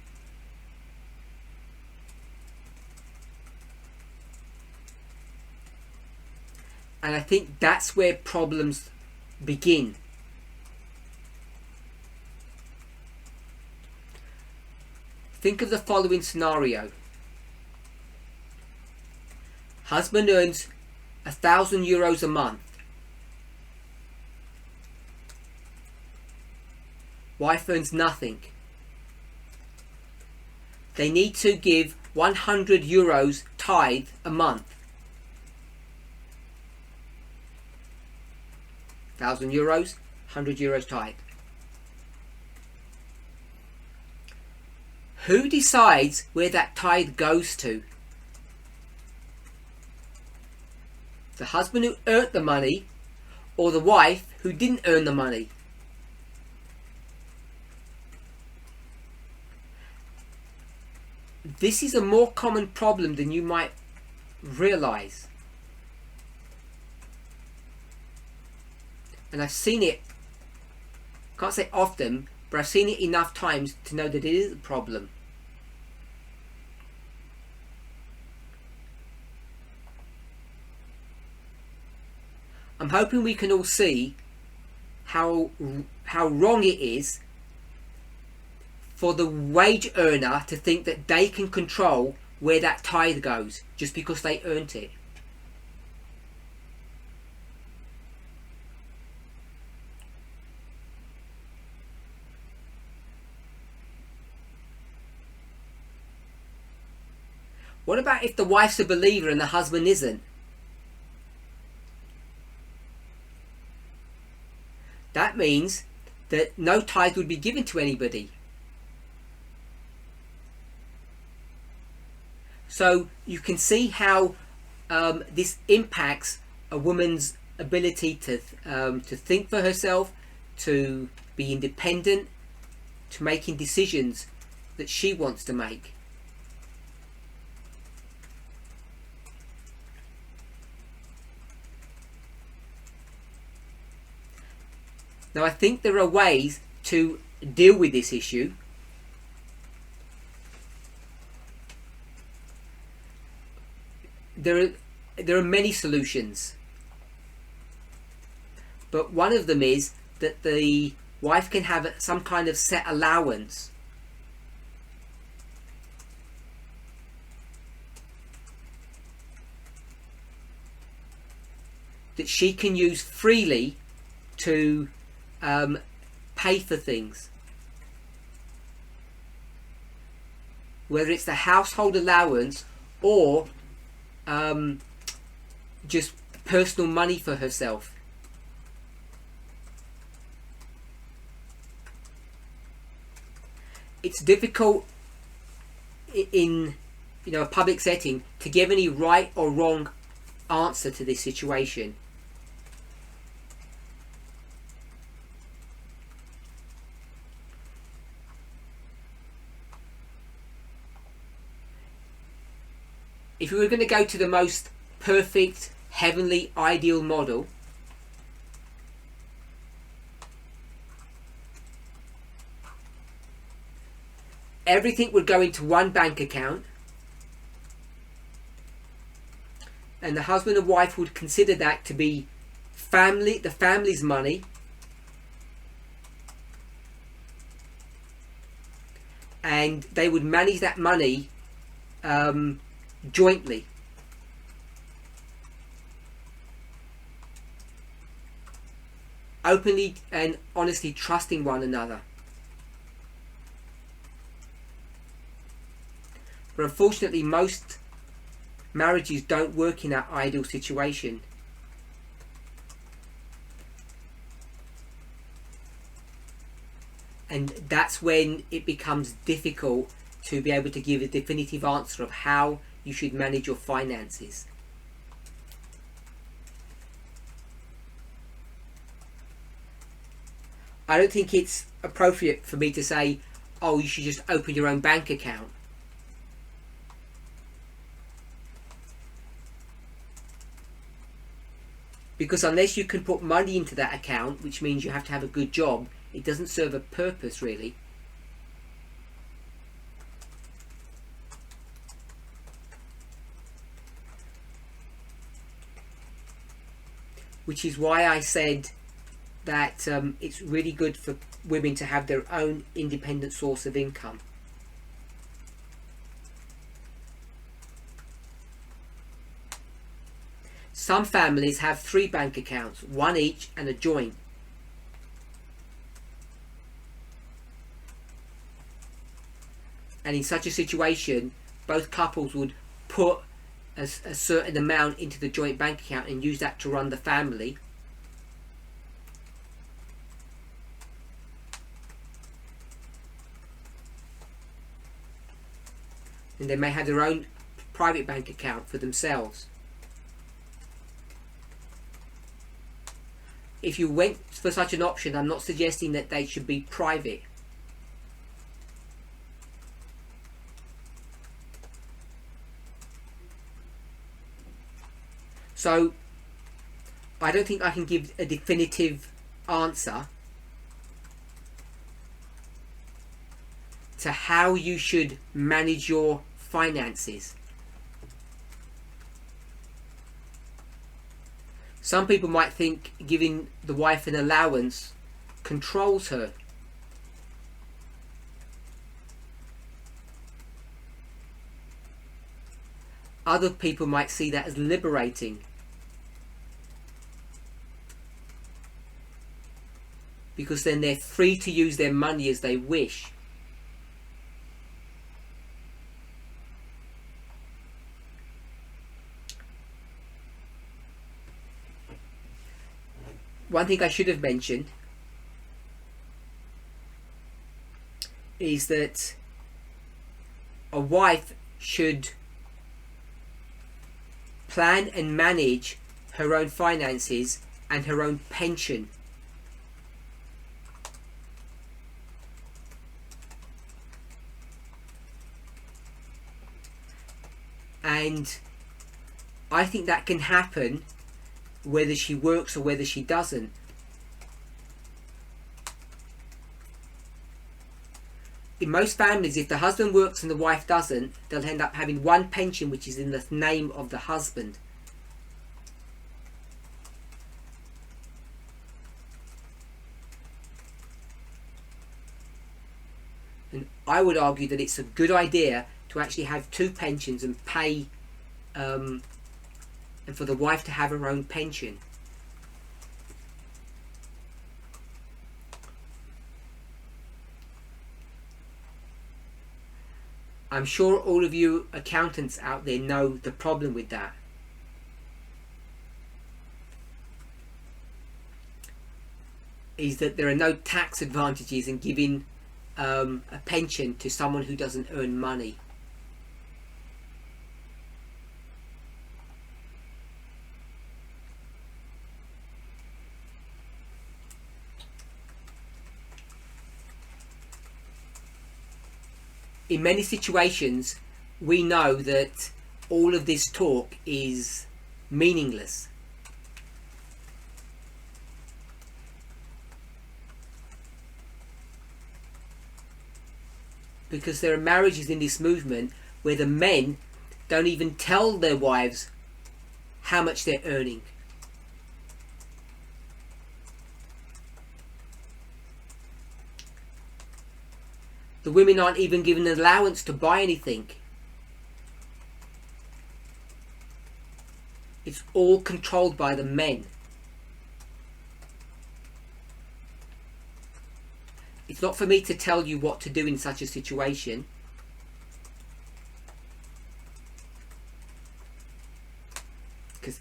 And I think that's where problems begin. Think of the following scenario. Husband earns 1,000 euros a month. Wife earns nothing. They need to give 100 euros tithe a month. 1,000 euros, 100 euros tithe. Who decides where that tithe goes to? The husband who earned the money or the wife who didn't earn the money? This is a more common problem than you might realize. And I've seen it, can't say often, but I've seen it enough times to know that it is a problem. I'm hoping we can all see how wrong it is for the wage earner to think that they can control where that tithe goes just because they earned it. What about if the wife's a believer and the husband isn't? That means that no tithe would be given to anybody. So you can see how this impacts a woman's ability to think for herself, to be independent, to making decisions that she wants to make. Now, I think there are ways to deal with this issue. There are many solutions, but one of them is that the wife can have some kind of set allowance that she can use freely to pay for things, whether it's the household allowance or just personal money for herself. It's difficult in a public setting to give any right or wrong answer to this situation. If we were going to go to the most perfect, heavenly, ideal model, everything would go into one bank account, and the husband and wife would consider that to be the family's money, and they would manage that money jointly. Openly and honestly trusting one another. But unfortunately, most marriages don't work in that ideal situation. And that's when it becomes difficult to be able to give a definitive answer of how you should manage your finances. I don't think it's appropriate for me to say, oh, you should just open your own bank account. Because unless you can put money into that account, which means you have to have a good job, it doesn't serve a purpose really. Which is why I said that it's really good for women to have their own independent source of income. Some families have 3 bank accounts, one each and a joint. And in such a situation, both couples would put a certain amount into the joint bank account and use that to run the family. And they may have their own private bank account for themselves. If you went for such an option, I'm not suggesting that they should be private. So, I don't think I can give a definitive answer to how you should manage your finances. Some people might think giving the wife an allowance controls her. Other people might see that as liberating. Because then they're free to use their money as they wish. one thing I should have mentioned is that a wife should plan and manage her own finances and her own pension. And I think that can happen whether she works or whether she doesn't. In most families, if the husband works and the wife doesn't, they'll end up having one pension which is in the name of the husband. And I would argue that it's a good idea to actually have two pensions and pay, and for the wife to have her own pension. I'm sure all of you accountants out there know the problem with that. Is that there are no tax advantages in giving a pension to someone who doesn't earn money. In many situations, we know that all of this talk is meaningless. Because there are marriages in this movement where the men don't even tell their wives how much they're earning. The women aren't even given an allowance to buy anything. It's all controlled by the men. It's not for me to tell you what to do in such a situation. Because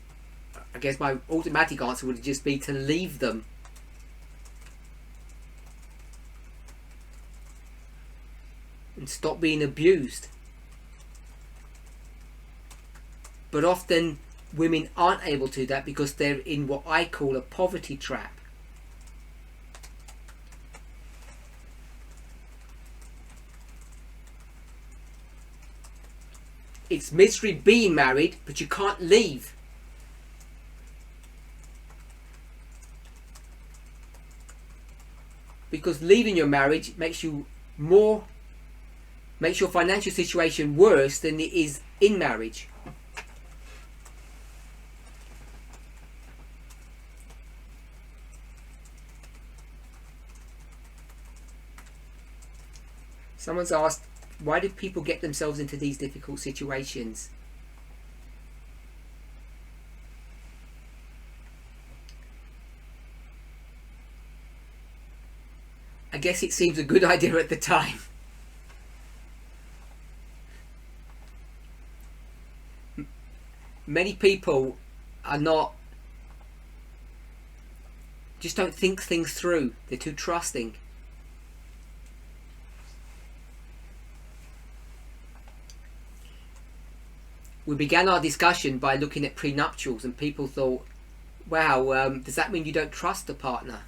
I guess my automatic answer would just be to leave them. And stop being abused. But often women aren't able to do that because they're in what I call a poverty trap. It's misery being married, but you can't leave. Because leaving your marriage makes your financial situation worse than it is in marriage. Someone's asked, why do people get themselves into these difficult situations? I guess it seems a good idea at the time. Many people are not, just don't think things through. They're too trusting. We began our discussion by looking at prenuptials, and people thought, wow, does that mean you don't trust the partner?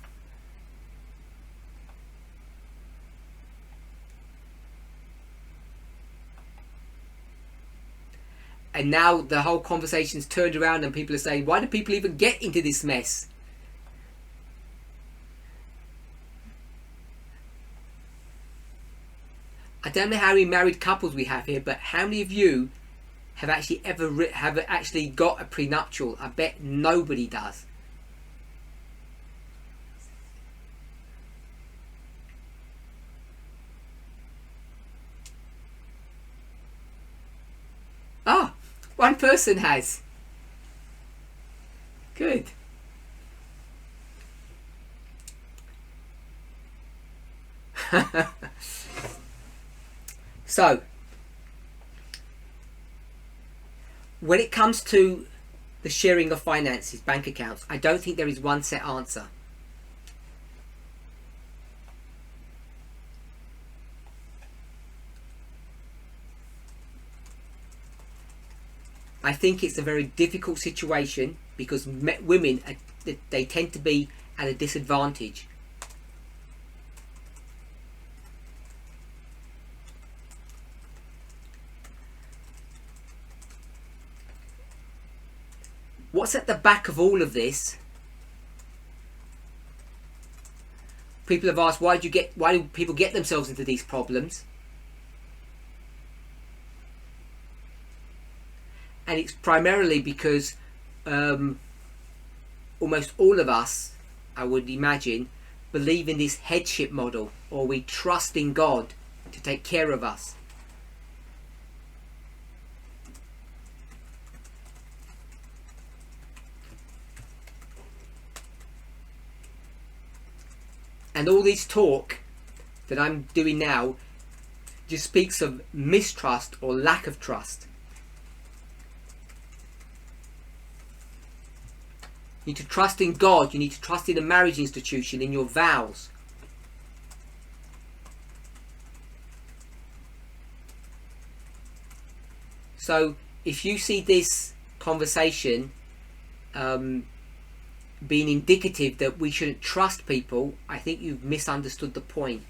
And now the whole conversation's turned around and people are saying, why do people even get into this mess? I don't know how many married couples we have here, but how many of you have actually have actually got a prenuptial? I bet nobody does. Ah, one person has. Good. So, when it comes to the sharing of finances, bank accounts, I don't think there is one set answer. I think it's a very difficult situation because women, they tend to be at a disadvantage. What's at the back of all of this? People have asked, why do people get themselves into these problems? And it's primarily because almost all of us, I would imagine, believe in this headship model, or we trust in God to take care of us. And all this talk that I'm doing now just speaks of mistrust or lack of trust. You need to trust in God. You need to trust in the marriage institution, in your vows. So if you see this conversation being indicative that we shouldn't trust people, I think you've misunderstood the point.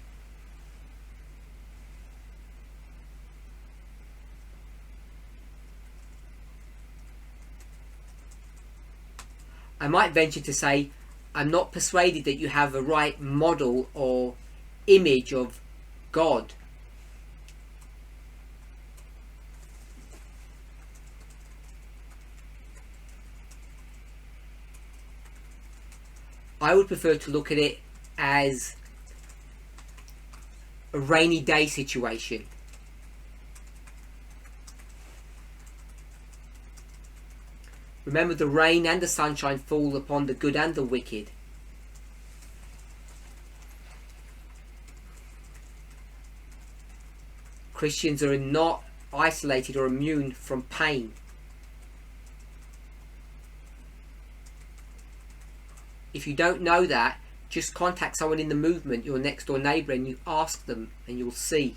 I might venture to say I'm not persuaded that you have a right model or image of God. I would prefer to look at it as a rainy day situation. Remember, the rain and the sunshine fall upon the good and the wicked. Christians are not isolated or immune from pain. If you don't know that, just contact someone in the movement, your next door neighbour, and you ask them and you'll see.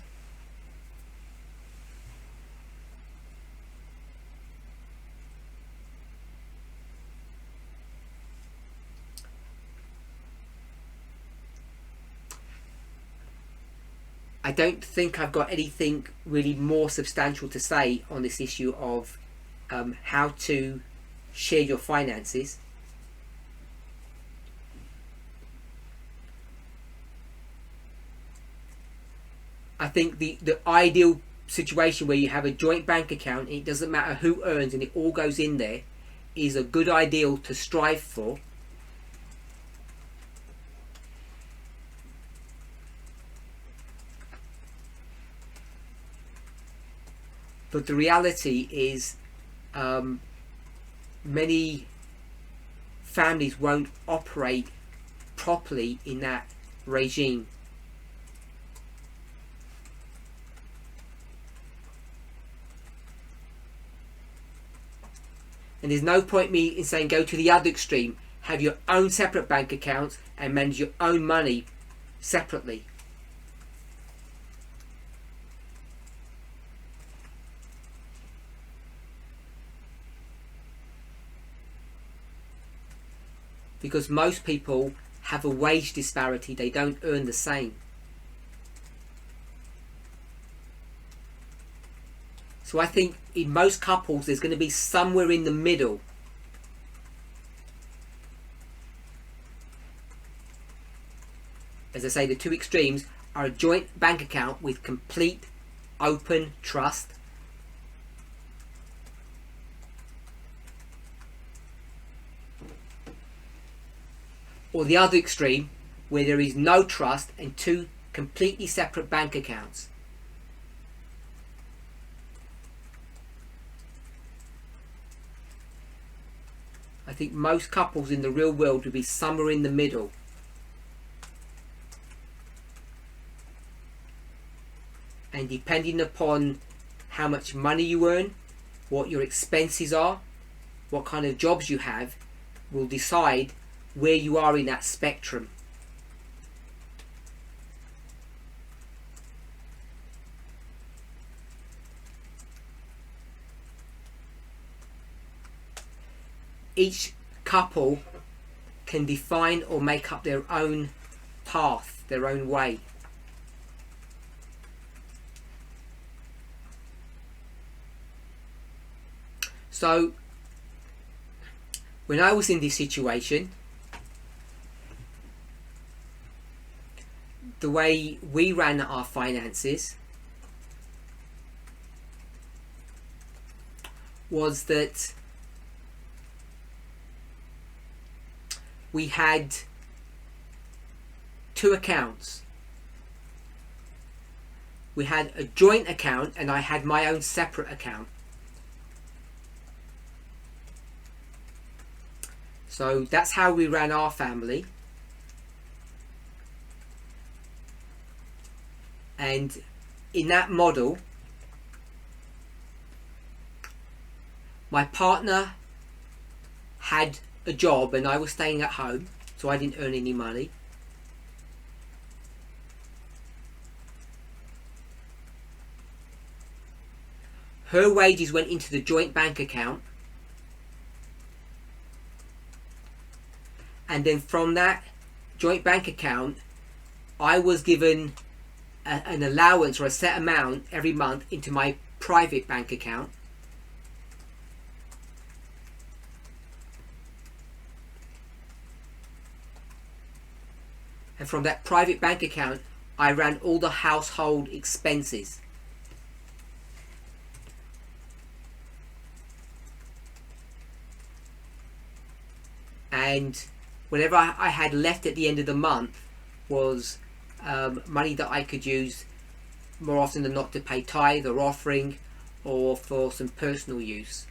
I don't think I've got anything really more substantial to say on this issue of how to share your finances. I think the ideal situation where you have a joint bank account, and it doesn't matter who earns and it all goes in there, is a good ideal to strive for. But the reality is many families won't operate properly in that regime. And there's no point me in saying go to the other extreme, have your own separate bank accounts and manage your own money separately. Because most people have a wage disparity, they don't earn the same. So I think in most couples there's going to be somewhere in the middle. As I say, the two extremes are a joint bank account with complete open trust, or the other extreme where there is no trust and two completely separate bank accounts. I think most couples in the real world will be somewhere in the middle. And depending upon how much money you earn, what your expenses are, what kind of jobs you have will decide where you are in that spectrum. Each couple can define or make up their own path, their own way. So, when I was in this situation, the way we ran our finances was that we had two accounts. We had a joint account and I had my own separate account. So that's how we ran our family. And in that model, my partner had a job and I was staying at home, so I didn't earn any money. Her wages went into the joint bank account, and then from that joint bank account I was given an allowance or a set amount every month into my private bank account. And from that private bank account, I ran all the household expenses. And whatever I had left at the end of the month was money that I could use more often than not to pay tithe or offering or for some personal use.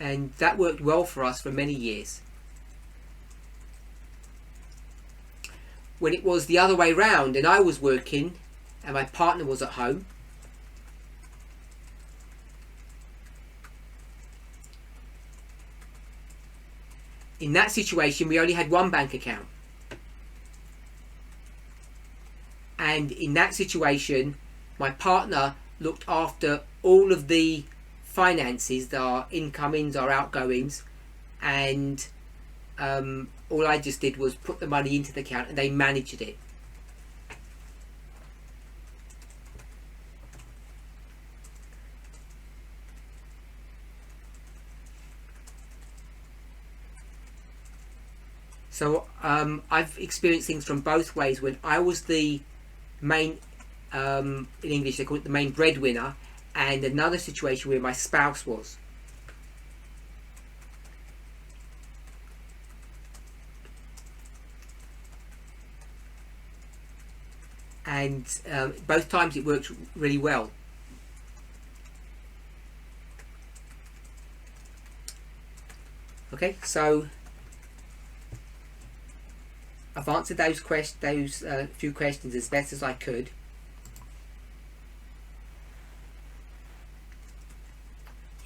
And that worked well for us for many years. When it was the other way round and I was working and my partner was at home, in that situation we only had one bank account. And in that situation my partner looked after all of the finances, our incomings, our outgoings, and all I just did was put the money into the account and they managed it. So I've experienced things from both ways. When I was the main, in English they call it the main breadwinner, and another situation where my spouse was. And both times it worked really well. Okay, so I've answered those few questions as best as I could.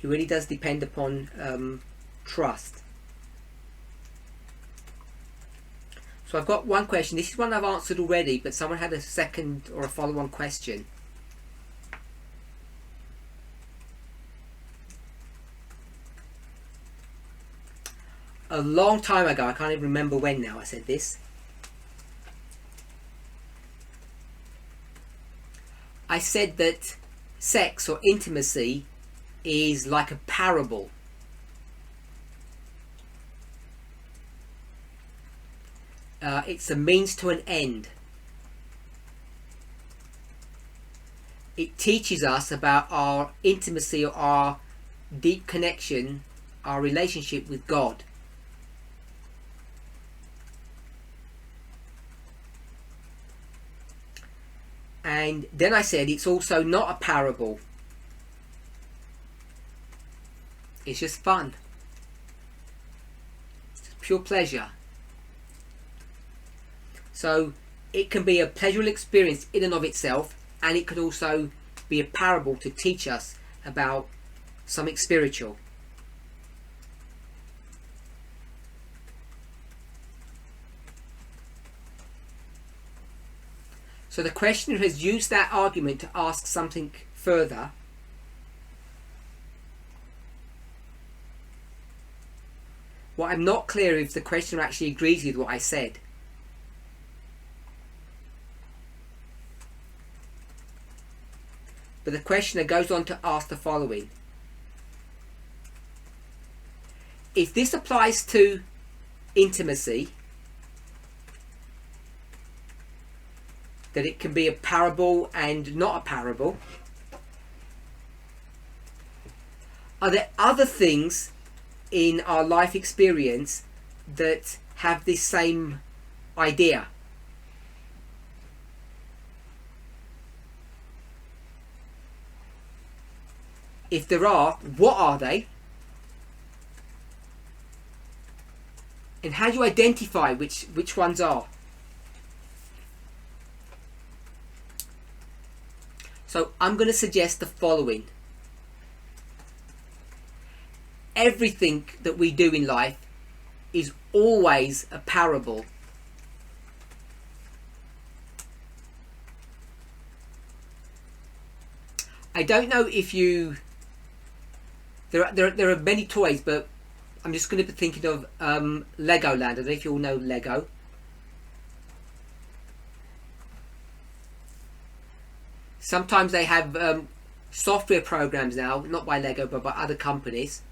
It really does depend upon trust. So I've got one question. This is one I've answered already, but someone had a second or a follow-on question. A long time ago, I can't even remember when now I said this. I said that sex or intimacy is like a parable. It's a means to an end. It teaches us about our intimacy, or our deep connection, our relationship with God. And then I said it's also not a parable. It's just fun. It's just pure pleasure. So it can be a pleasurable experience in and of itself, and it could also be a parable to teach us about something spiritual. So the questioner has used that argument to ask something further. What I'm not clear if the questioner actually agrees with what I said. But the questioner goes on to ask the following. If this applies to intimacy, that it can be a parable and not a parable, are there other things in our life experience that have this same idea? If there are, what are they? And how do you identify which ones are? So I'm going to suggest the following. Everything that we do in life is always a parable. I don't know if you... There are many toys, but I'm just going to be thinking of Legoland. I don't know if you all know Lego. Sometimes they have software programs now, not by Lego but by other companies.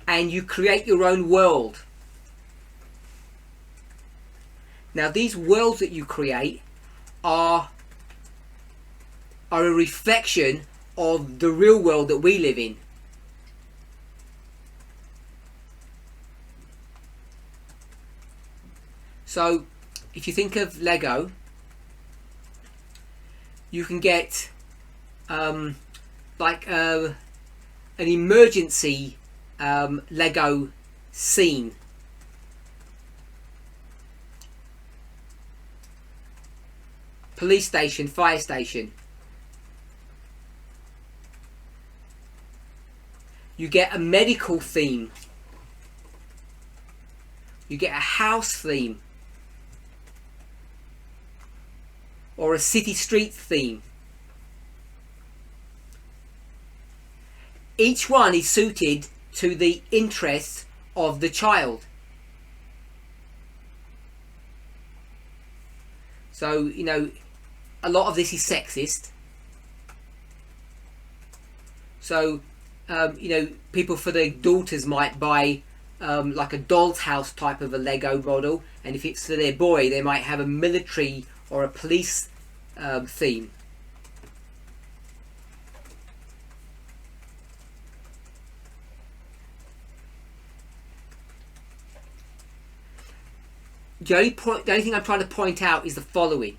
And you create your own world. Now these worlds that you create are a reflection of the real world that we live in. So if you think of Lego, you can get like an emergency Lego scene. Police station, fire station. You get a medical theme. You get a house theme. Or a city street theme. Each one is suited to the interests of the child. So, you know, a lot of this is sexist. So, you know, people for their daughters might buy like a doll's house type of a Lego model, and if it's for their boy, they might have a military or a police theme. The only thing I'm trying to point out is the following.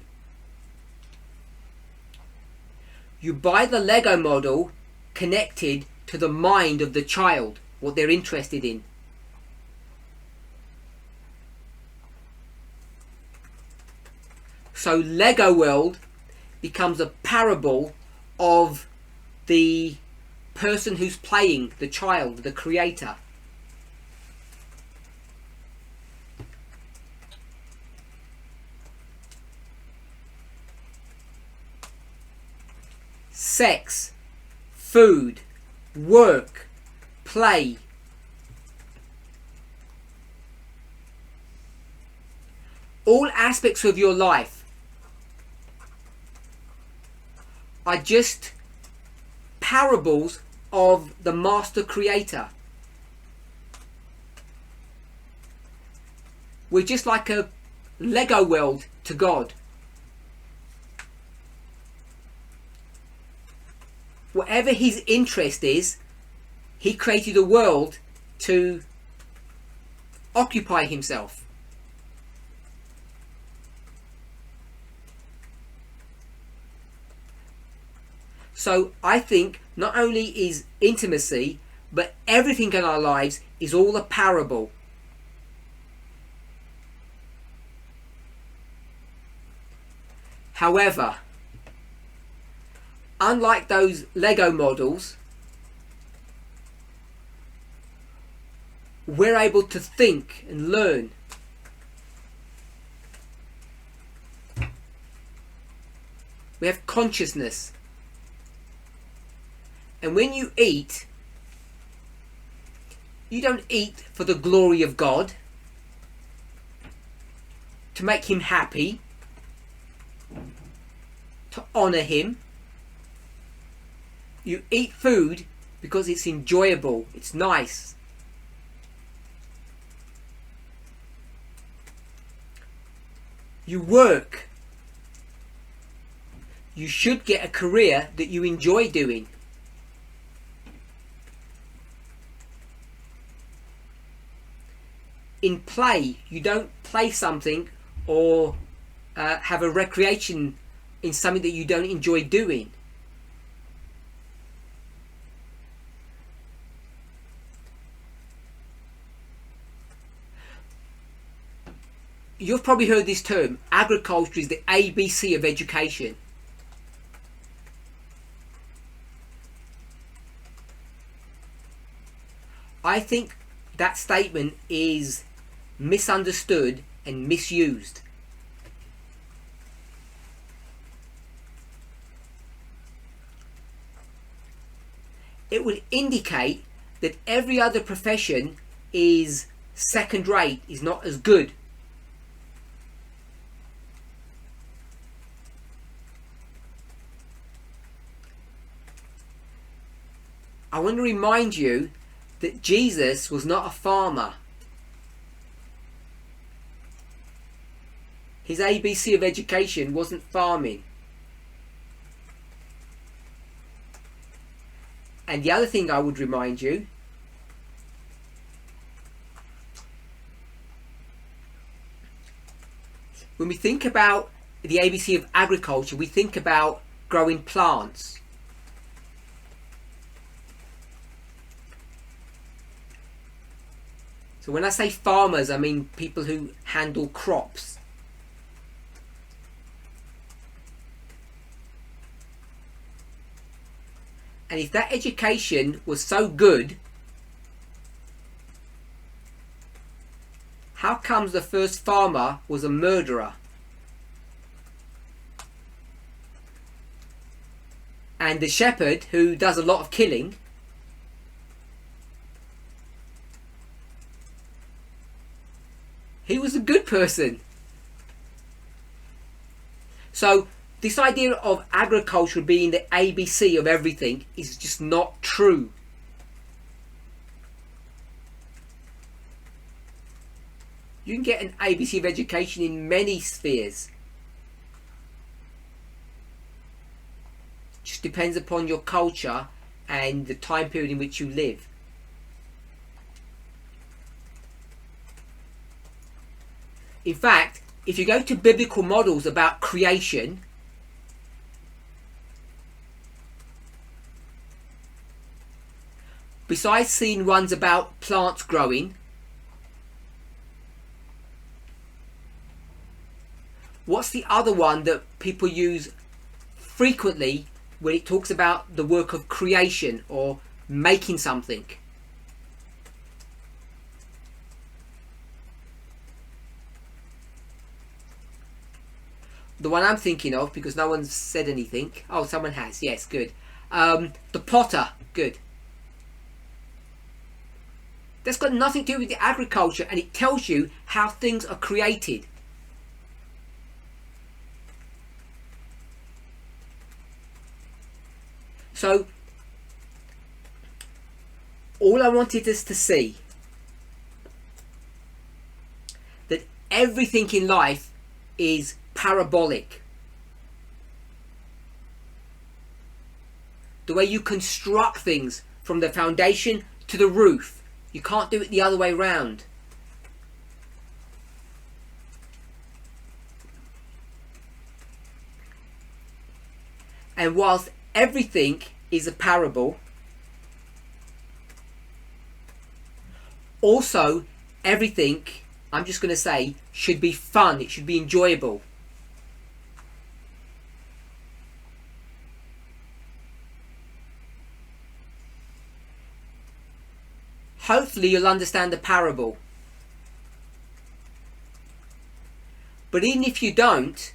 You buy the Lego model connected to the mind of the child, what they're interested in. So Lego World becomes a parable of the person who's playing, the child, the creator. Sex, food, work, play. All aspects of your life are just parables of the master creator. We're just like a Lego world to God. Whatever his interest is, he created a world to occupy himself. So I think not only is intimacy, but everything in our lives is all a parable. However, unlike those Lego models, we're able to think and learn. We have consciousness. And when you eat, you don't eat for the glory of God, to make him happy, to honour him. You eat food because it's enjoyable, it's nice. You work. You should get a career that you enjoy doing. In play, you don't play something or have a recreation in something that you don't enjoy doing. You've probably heard this term, agriculture is the ABC of education. I think that statement is misunderstood and misused. It would indicate that every other profession is second rate, is not as good. I want to remind you that Jesus was not a farmer. His ABC of education wasn't farming. And the other thing I would remind you, when we think about the ABC of agriculture, we think about growing plants. So when I say farmers, I mean people who handle crops. And if that education was so good, how comes the first farmer was a murderer? And the shepherd, who does a lot of killing, he was a good person. So this idea of agriculture being the ABC of everything is just not true. You can get an ABC of education in many spheres. Just depends upon your culture and the time period in which you live. In fact, if you go to biblical models about creation, besides seeing ones about plants growing, what's the other one that people use frequently when it talks about the work of creation or making something? The one I'm thinking of, because no one's said anything. Oh, someone has. Yes, good. The potter. Good. That's got nothing to do with the agriculture, and it tells you how things are created. So, all I wanted us to see, that everything in life is parabolic. The way you construct things from the foundation to the roof, you can't do it the other way round. And whilst everything is a parable, Also, everything, I'm just going to say, should be fun. It should be enjoyable. Hopefully you'll understand the parable. But even if you don't,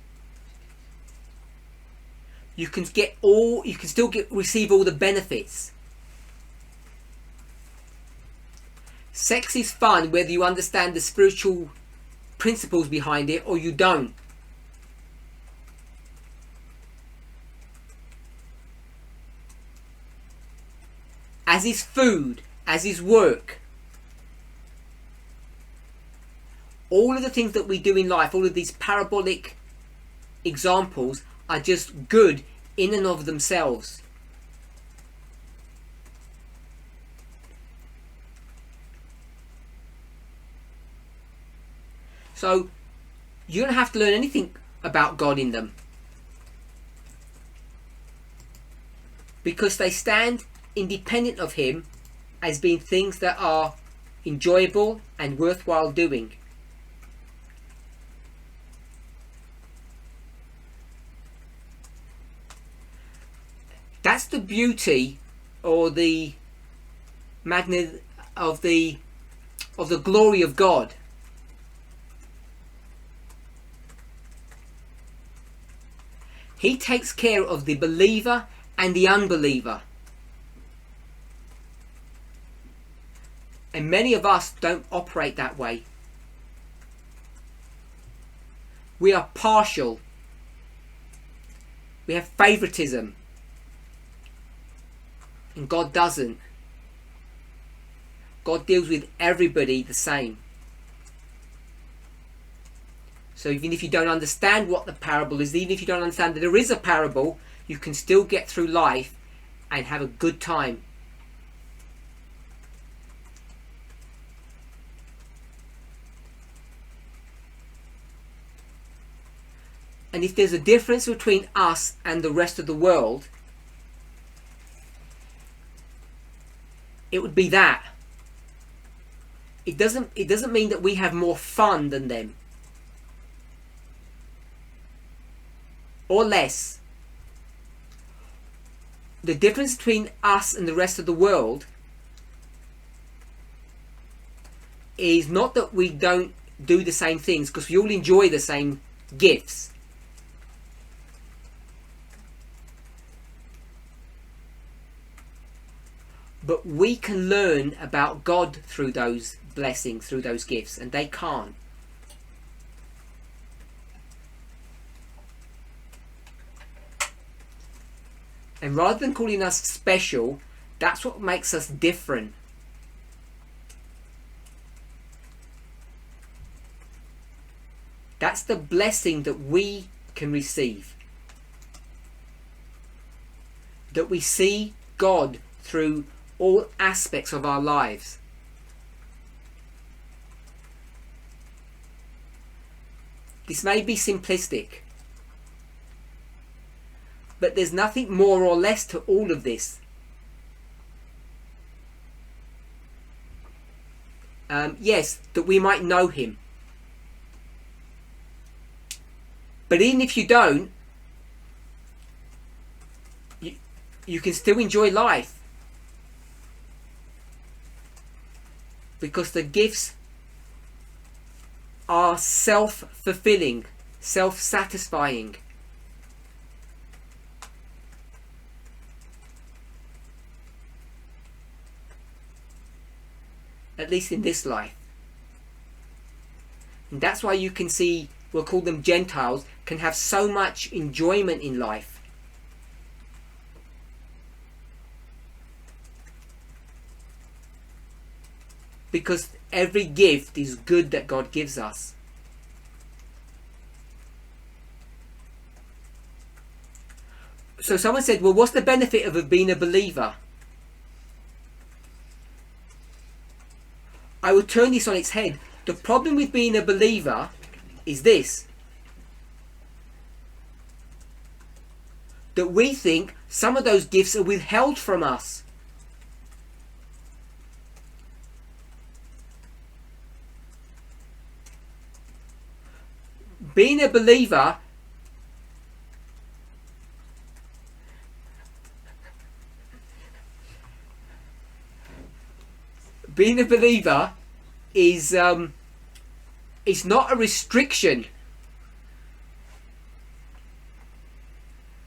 you can still receive all the benefits. Sex is fun whether you understand the spiritual principles behind it or you don't. As is food, as is work. All of the things that we do in life, all of these parabolic examples are just good in and of themselves. So you don't have to learn anything about God in them, because they stand independent of Him as being things that are enjoyable and worthwhile doing. That's the beauty or the magnet of the glory of God. He takes care of the believer and the unbeliever. And many of us don't operate that way. We are partial. We have favoritism. And God doesn't. God deals with everybody the same. So even if you don't understand what the parable is, even if you don't understand that there is a parable, you can still get through life and have a good time. And if there's a difference between us and the rest of the world, it would be that. It doesn't mean that we have more fun than them. Or less. The difference between us and the rest of the world is not that we don't do the same things, because we all enjoy the same gifts. But we can learn about God through those blessings, through those gifts, and they can't. And rather than calling us special, that's what makes us different. That's the blessing that we can receive. That we see God through all aspects of our lives. This may be simplistic, but there's nothing more or less to all of this. Yes, that we might know Him. But even if you don't, you can still enjoy life. Because the gifts are self-fulfilling, self-satisfying. At least in this life. And that's why you can see, we'll call them Gentiles, can have so much enjoyment in life. Because every gift is good that God gives us. So someone said, well, what's the benefit of being a believer? I would turn this on its head. The problem with being a believer is this. That we think some of those gifts are withheld from us. Being a believer is it's not a restriction.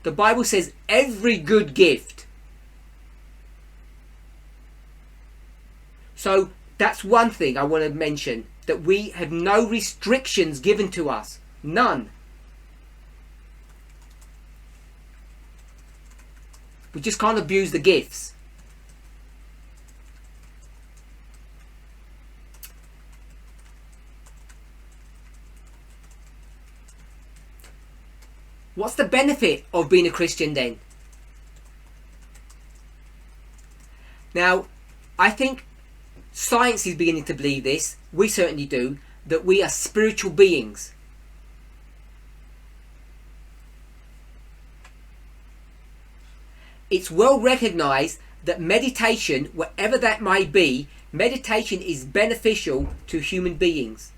The Bible says every good gift. So that's one thing I want to mention, that we have no restrictions given to us. None. We just can't abuse the gifts. What's the benefit of being a Christian then? Now, I think science is beginning to believe this. We certainly do. That we are spiritual beings. It's well recognized that meditation, whatever that may be, meditation is beneficial to human beings.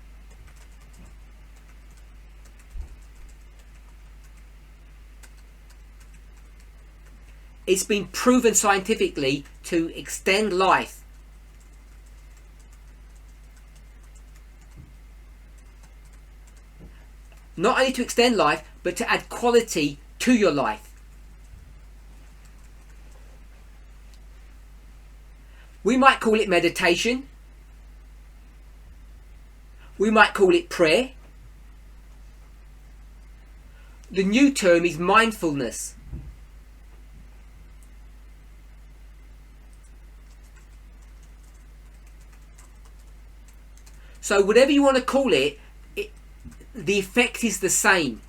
It's been proven scientifically to extend life. Not only to extend life, but to add quality to your life. We might call it meditation. We might call it prayer. The new term is mindfulness. So whatever you want to call it, the effect is the same.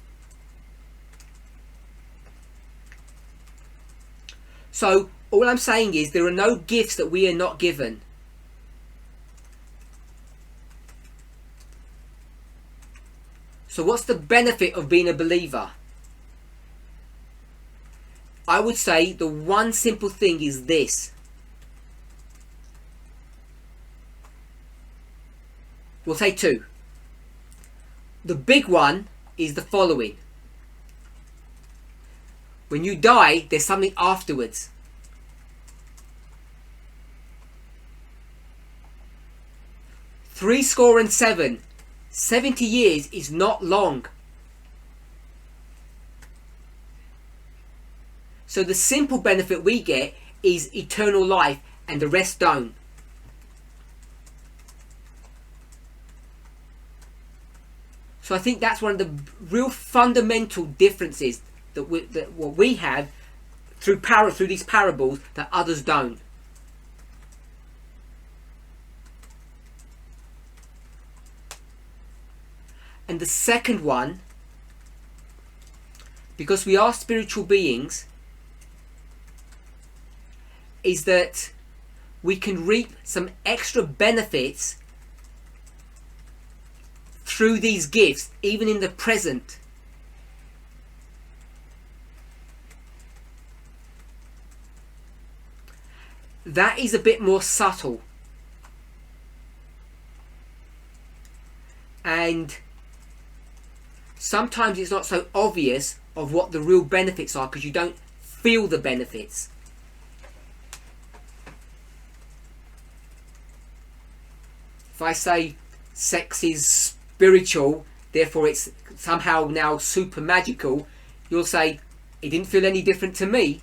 So all I'm saying is there are no gifts that we are not given. So what's the benefit of being a believer? I would say the one simple thing is this. We'll say two. The big one is the following. When you die, there's something afterwards. Threescore and 70 years is not long. So the simple benefit we get is eternal life, and the rest don't. So I think that's one of the real fundamental differences that what we have through these parables that others don't. And the second one, because we are spiritual beings, is that we can reap some extra benefits through these gifts, even in the present. That is a bit more subtle. And sometimes it's not so obvious of what the real benefits are because you don't feel the benefits. If I say sex is spiritual, therefore it's somehow now super magical, you'll say, it didn't feel any different to me.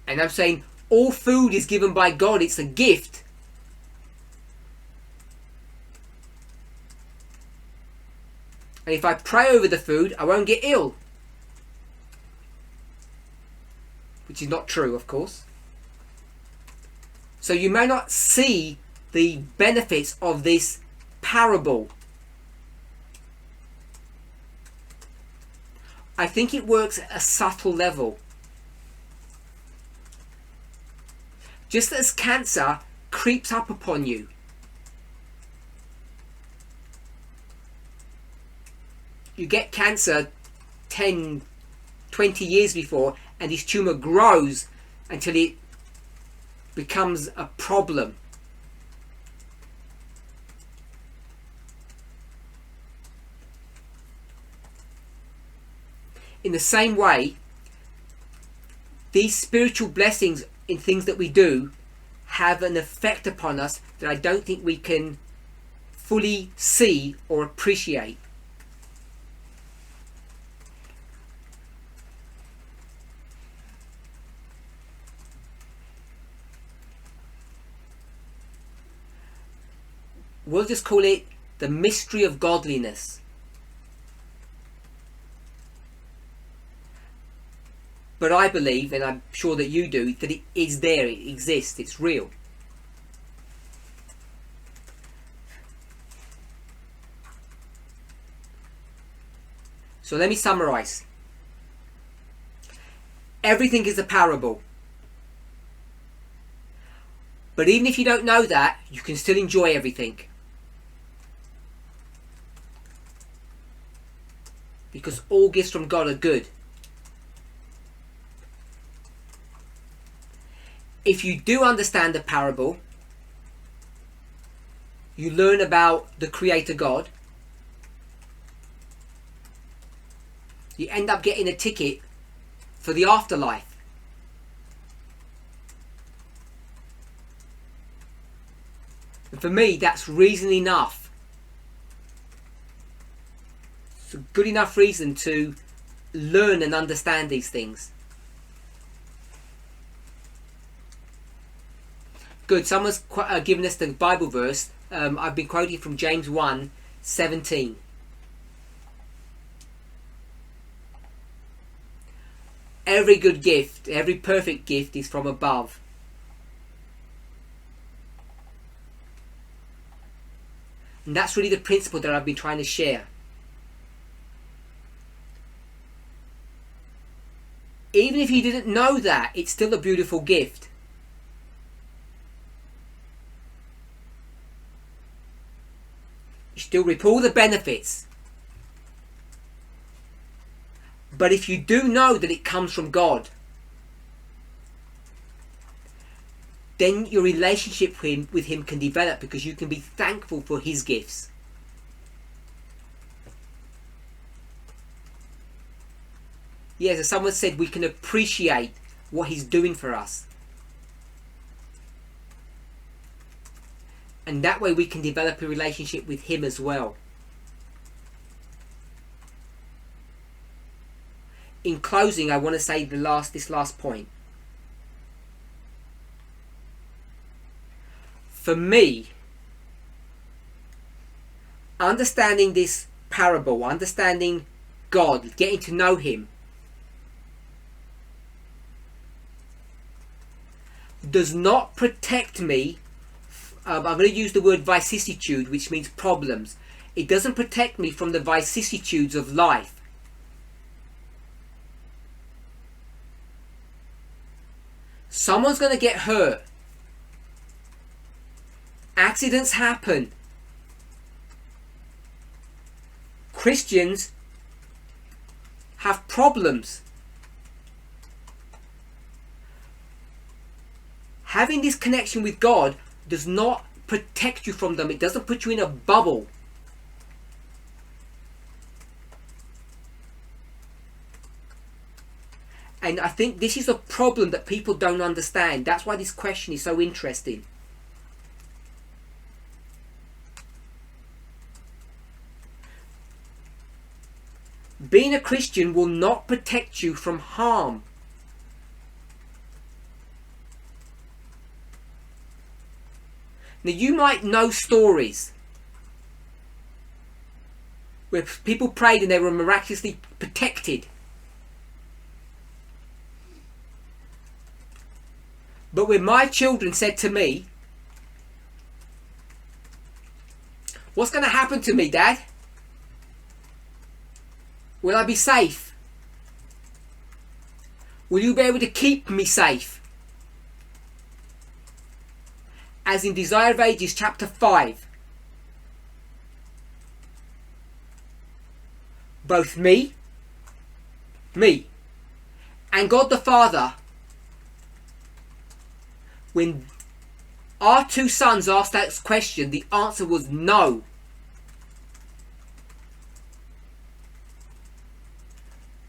And I'm saying all food is given by God, it's a gift. And if I pray over the food, I won't get ill. Which is not true, of course. So you may not see the benefits of this parable. I think it works at a subtle level. Just as cancer creeps up upon you. You get cancer 10, 20 years before, and this tumour grows until it becomes a problem. In the same way, these spiritual blessings in things that we do have an effect upon us that I don't think we can fully see or appreciate. We'll just call it the mystery of godliness. But I believe, and I'm sure that you do, that it is there, it exists, it's real. So let me summarize. Everything is a parable. But even if you don't know that, you can still enjoy everything. Because all gifts from God are good. If you do understand the parable, you learn about the Creator God, you end up getting a ticket for the afterlife. And for me, that's reason enough. It's a good enough reason to learn and understand these things. Good. Someone's given us the Bible verse. I've been quoting from James 1:17. Every good gift, every perfect gift is from above. And that's really the principle that I've been trying to share. Even if you didn't know that, it's still a beautiful gift. You still reap all the benefits. But if you do know that it comes from God, then your relationship with him can develop, because you can be thankful for his gifts. Yes, as someone said, we can appreciate what he's doing for us. And that way we can develop a relationship with him as well. In closing, I want to say this last point. For me, understanding this parable, understanding God, getting to know him, does not protect me. I'm going to use the word vicissitude, which means problems. It doesn't protect me from the vicissitudes of life. Someone's going to get hurt. Accidents happen. Christians have problems. Having this connection with God does not protect you from them. It doesn't put you in a bubble. And I think this is a problem that people don't understand. That's why this question is so interesting. Being a Christian will not protect you from harm. Now, you might know stories where people prayed and they were miraculously protected. But when my children said to me, "What's going to happen to me, Dad? Will I be safe? Will you be able to keep me safe?" As in Desire of Ages chapter 5. Both me, and God the Father When our two sons asked that question, the answer was no.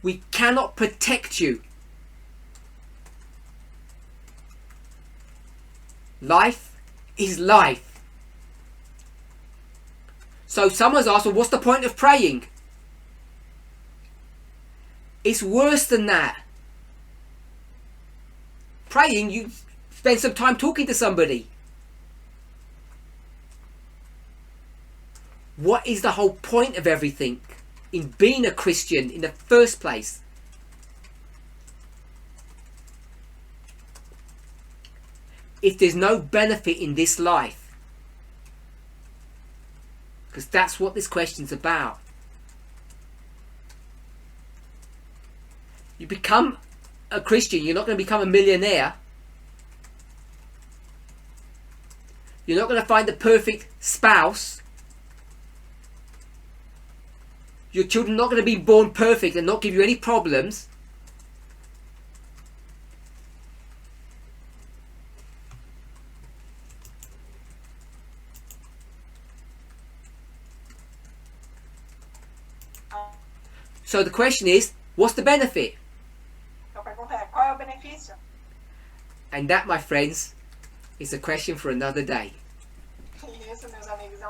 We cannot protect you. Life is life. So someone's asked, well, what's the point of praying? It's worse than that. Praying, you spend some time talking to somebody. What is the whole point of everything in being a Christian in the first place? If there's no benefit in this life, because that's what this question's about. You become a Christian, you're not going to become a millionaire. You're not going to find the perfect spouse. Your children are not going to be born perfect and not give you any problems. So the question is, what's the benefit? Então a pergunta é, qual é o benefício? And that, my friends, is a question for another day. E isso, meus amigos, é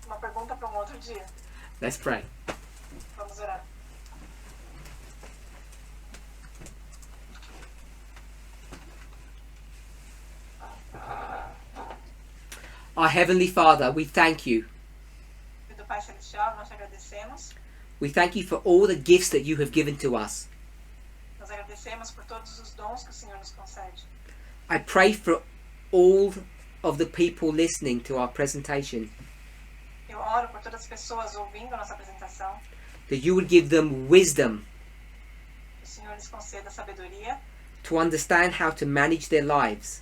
uma pergunta para outro dia. Let's pray. Vamos orar. Our Heavenly Father, we thank you. Do Pai Celestial, nós te agradecemos. We thank you for all the gifts that you have given to us. Nós agradecemos por todos os dons que o Senhor nos concede. I pray for all of the people listening to our presentation, Eu oro por todas as pessoas ouvindo a nossa apresentação. that you would give them wisdom Que o Senhor lhes conceda sabedoria to understand how to manage their lives,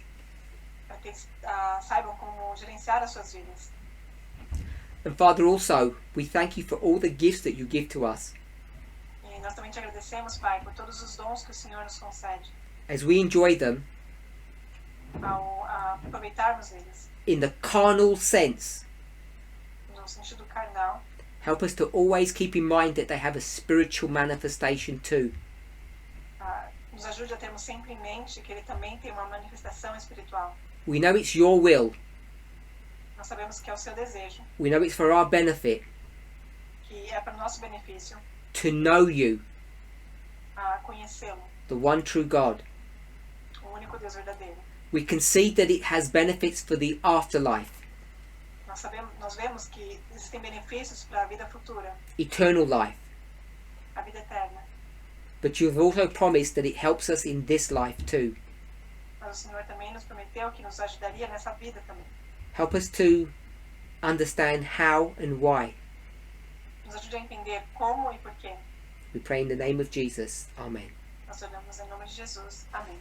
para que eles saibam como gerenciar as suas vidas. and Father, also we thank you for all the gifts that you give to us. E nós também te agradecemos, Pai, por todos os dons que o Senhor nos concede. As we enjoy them Ao aproveitarmos eles in the carnal sense, no sentido carnal, help us to always keep in mind that they have a spiritual manifestation too. nos ajude a termos sempre em mente que ele também tem uma manifestação espiritual. We know it's your will. Nós sabemos que é o seu desejo, We know it's for our benefit que é para o nosso benefício, to know you, conhecê-lo, the one true God. o único Deus verdadeiro. We concede that it has benefits for the afterlife, Nós vemos que existem benefícios para a vida futura, eternal life. a vida eterna. But you have also promised that it helps us in this life too. Mas o Senhor também nos prometeu que nos ajudaria nessa vida também. Help us to understand how and why. Nos ajude a entender como e porquê. We pray in the name of Jesus. Amen. Nós oramos em nome de Jesus. Amém.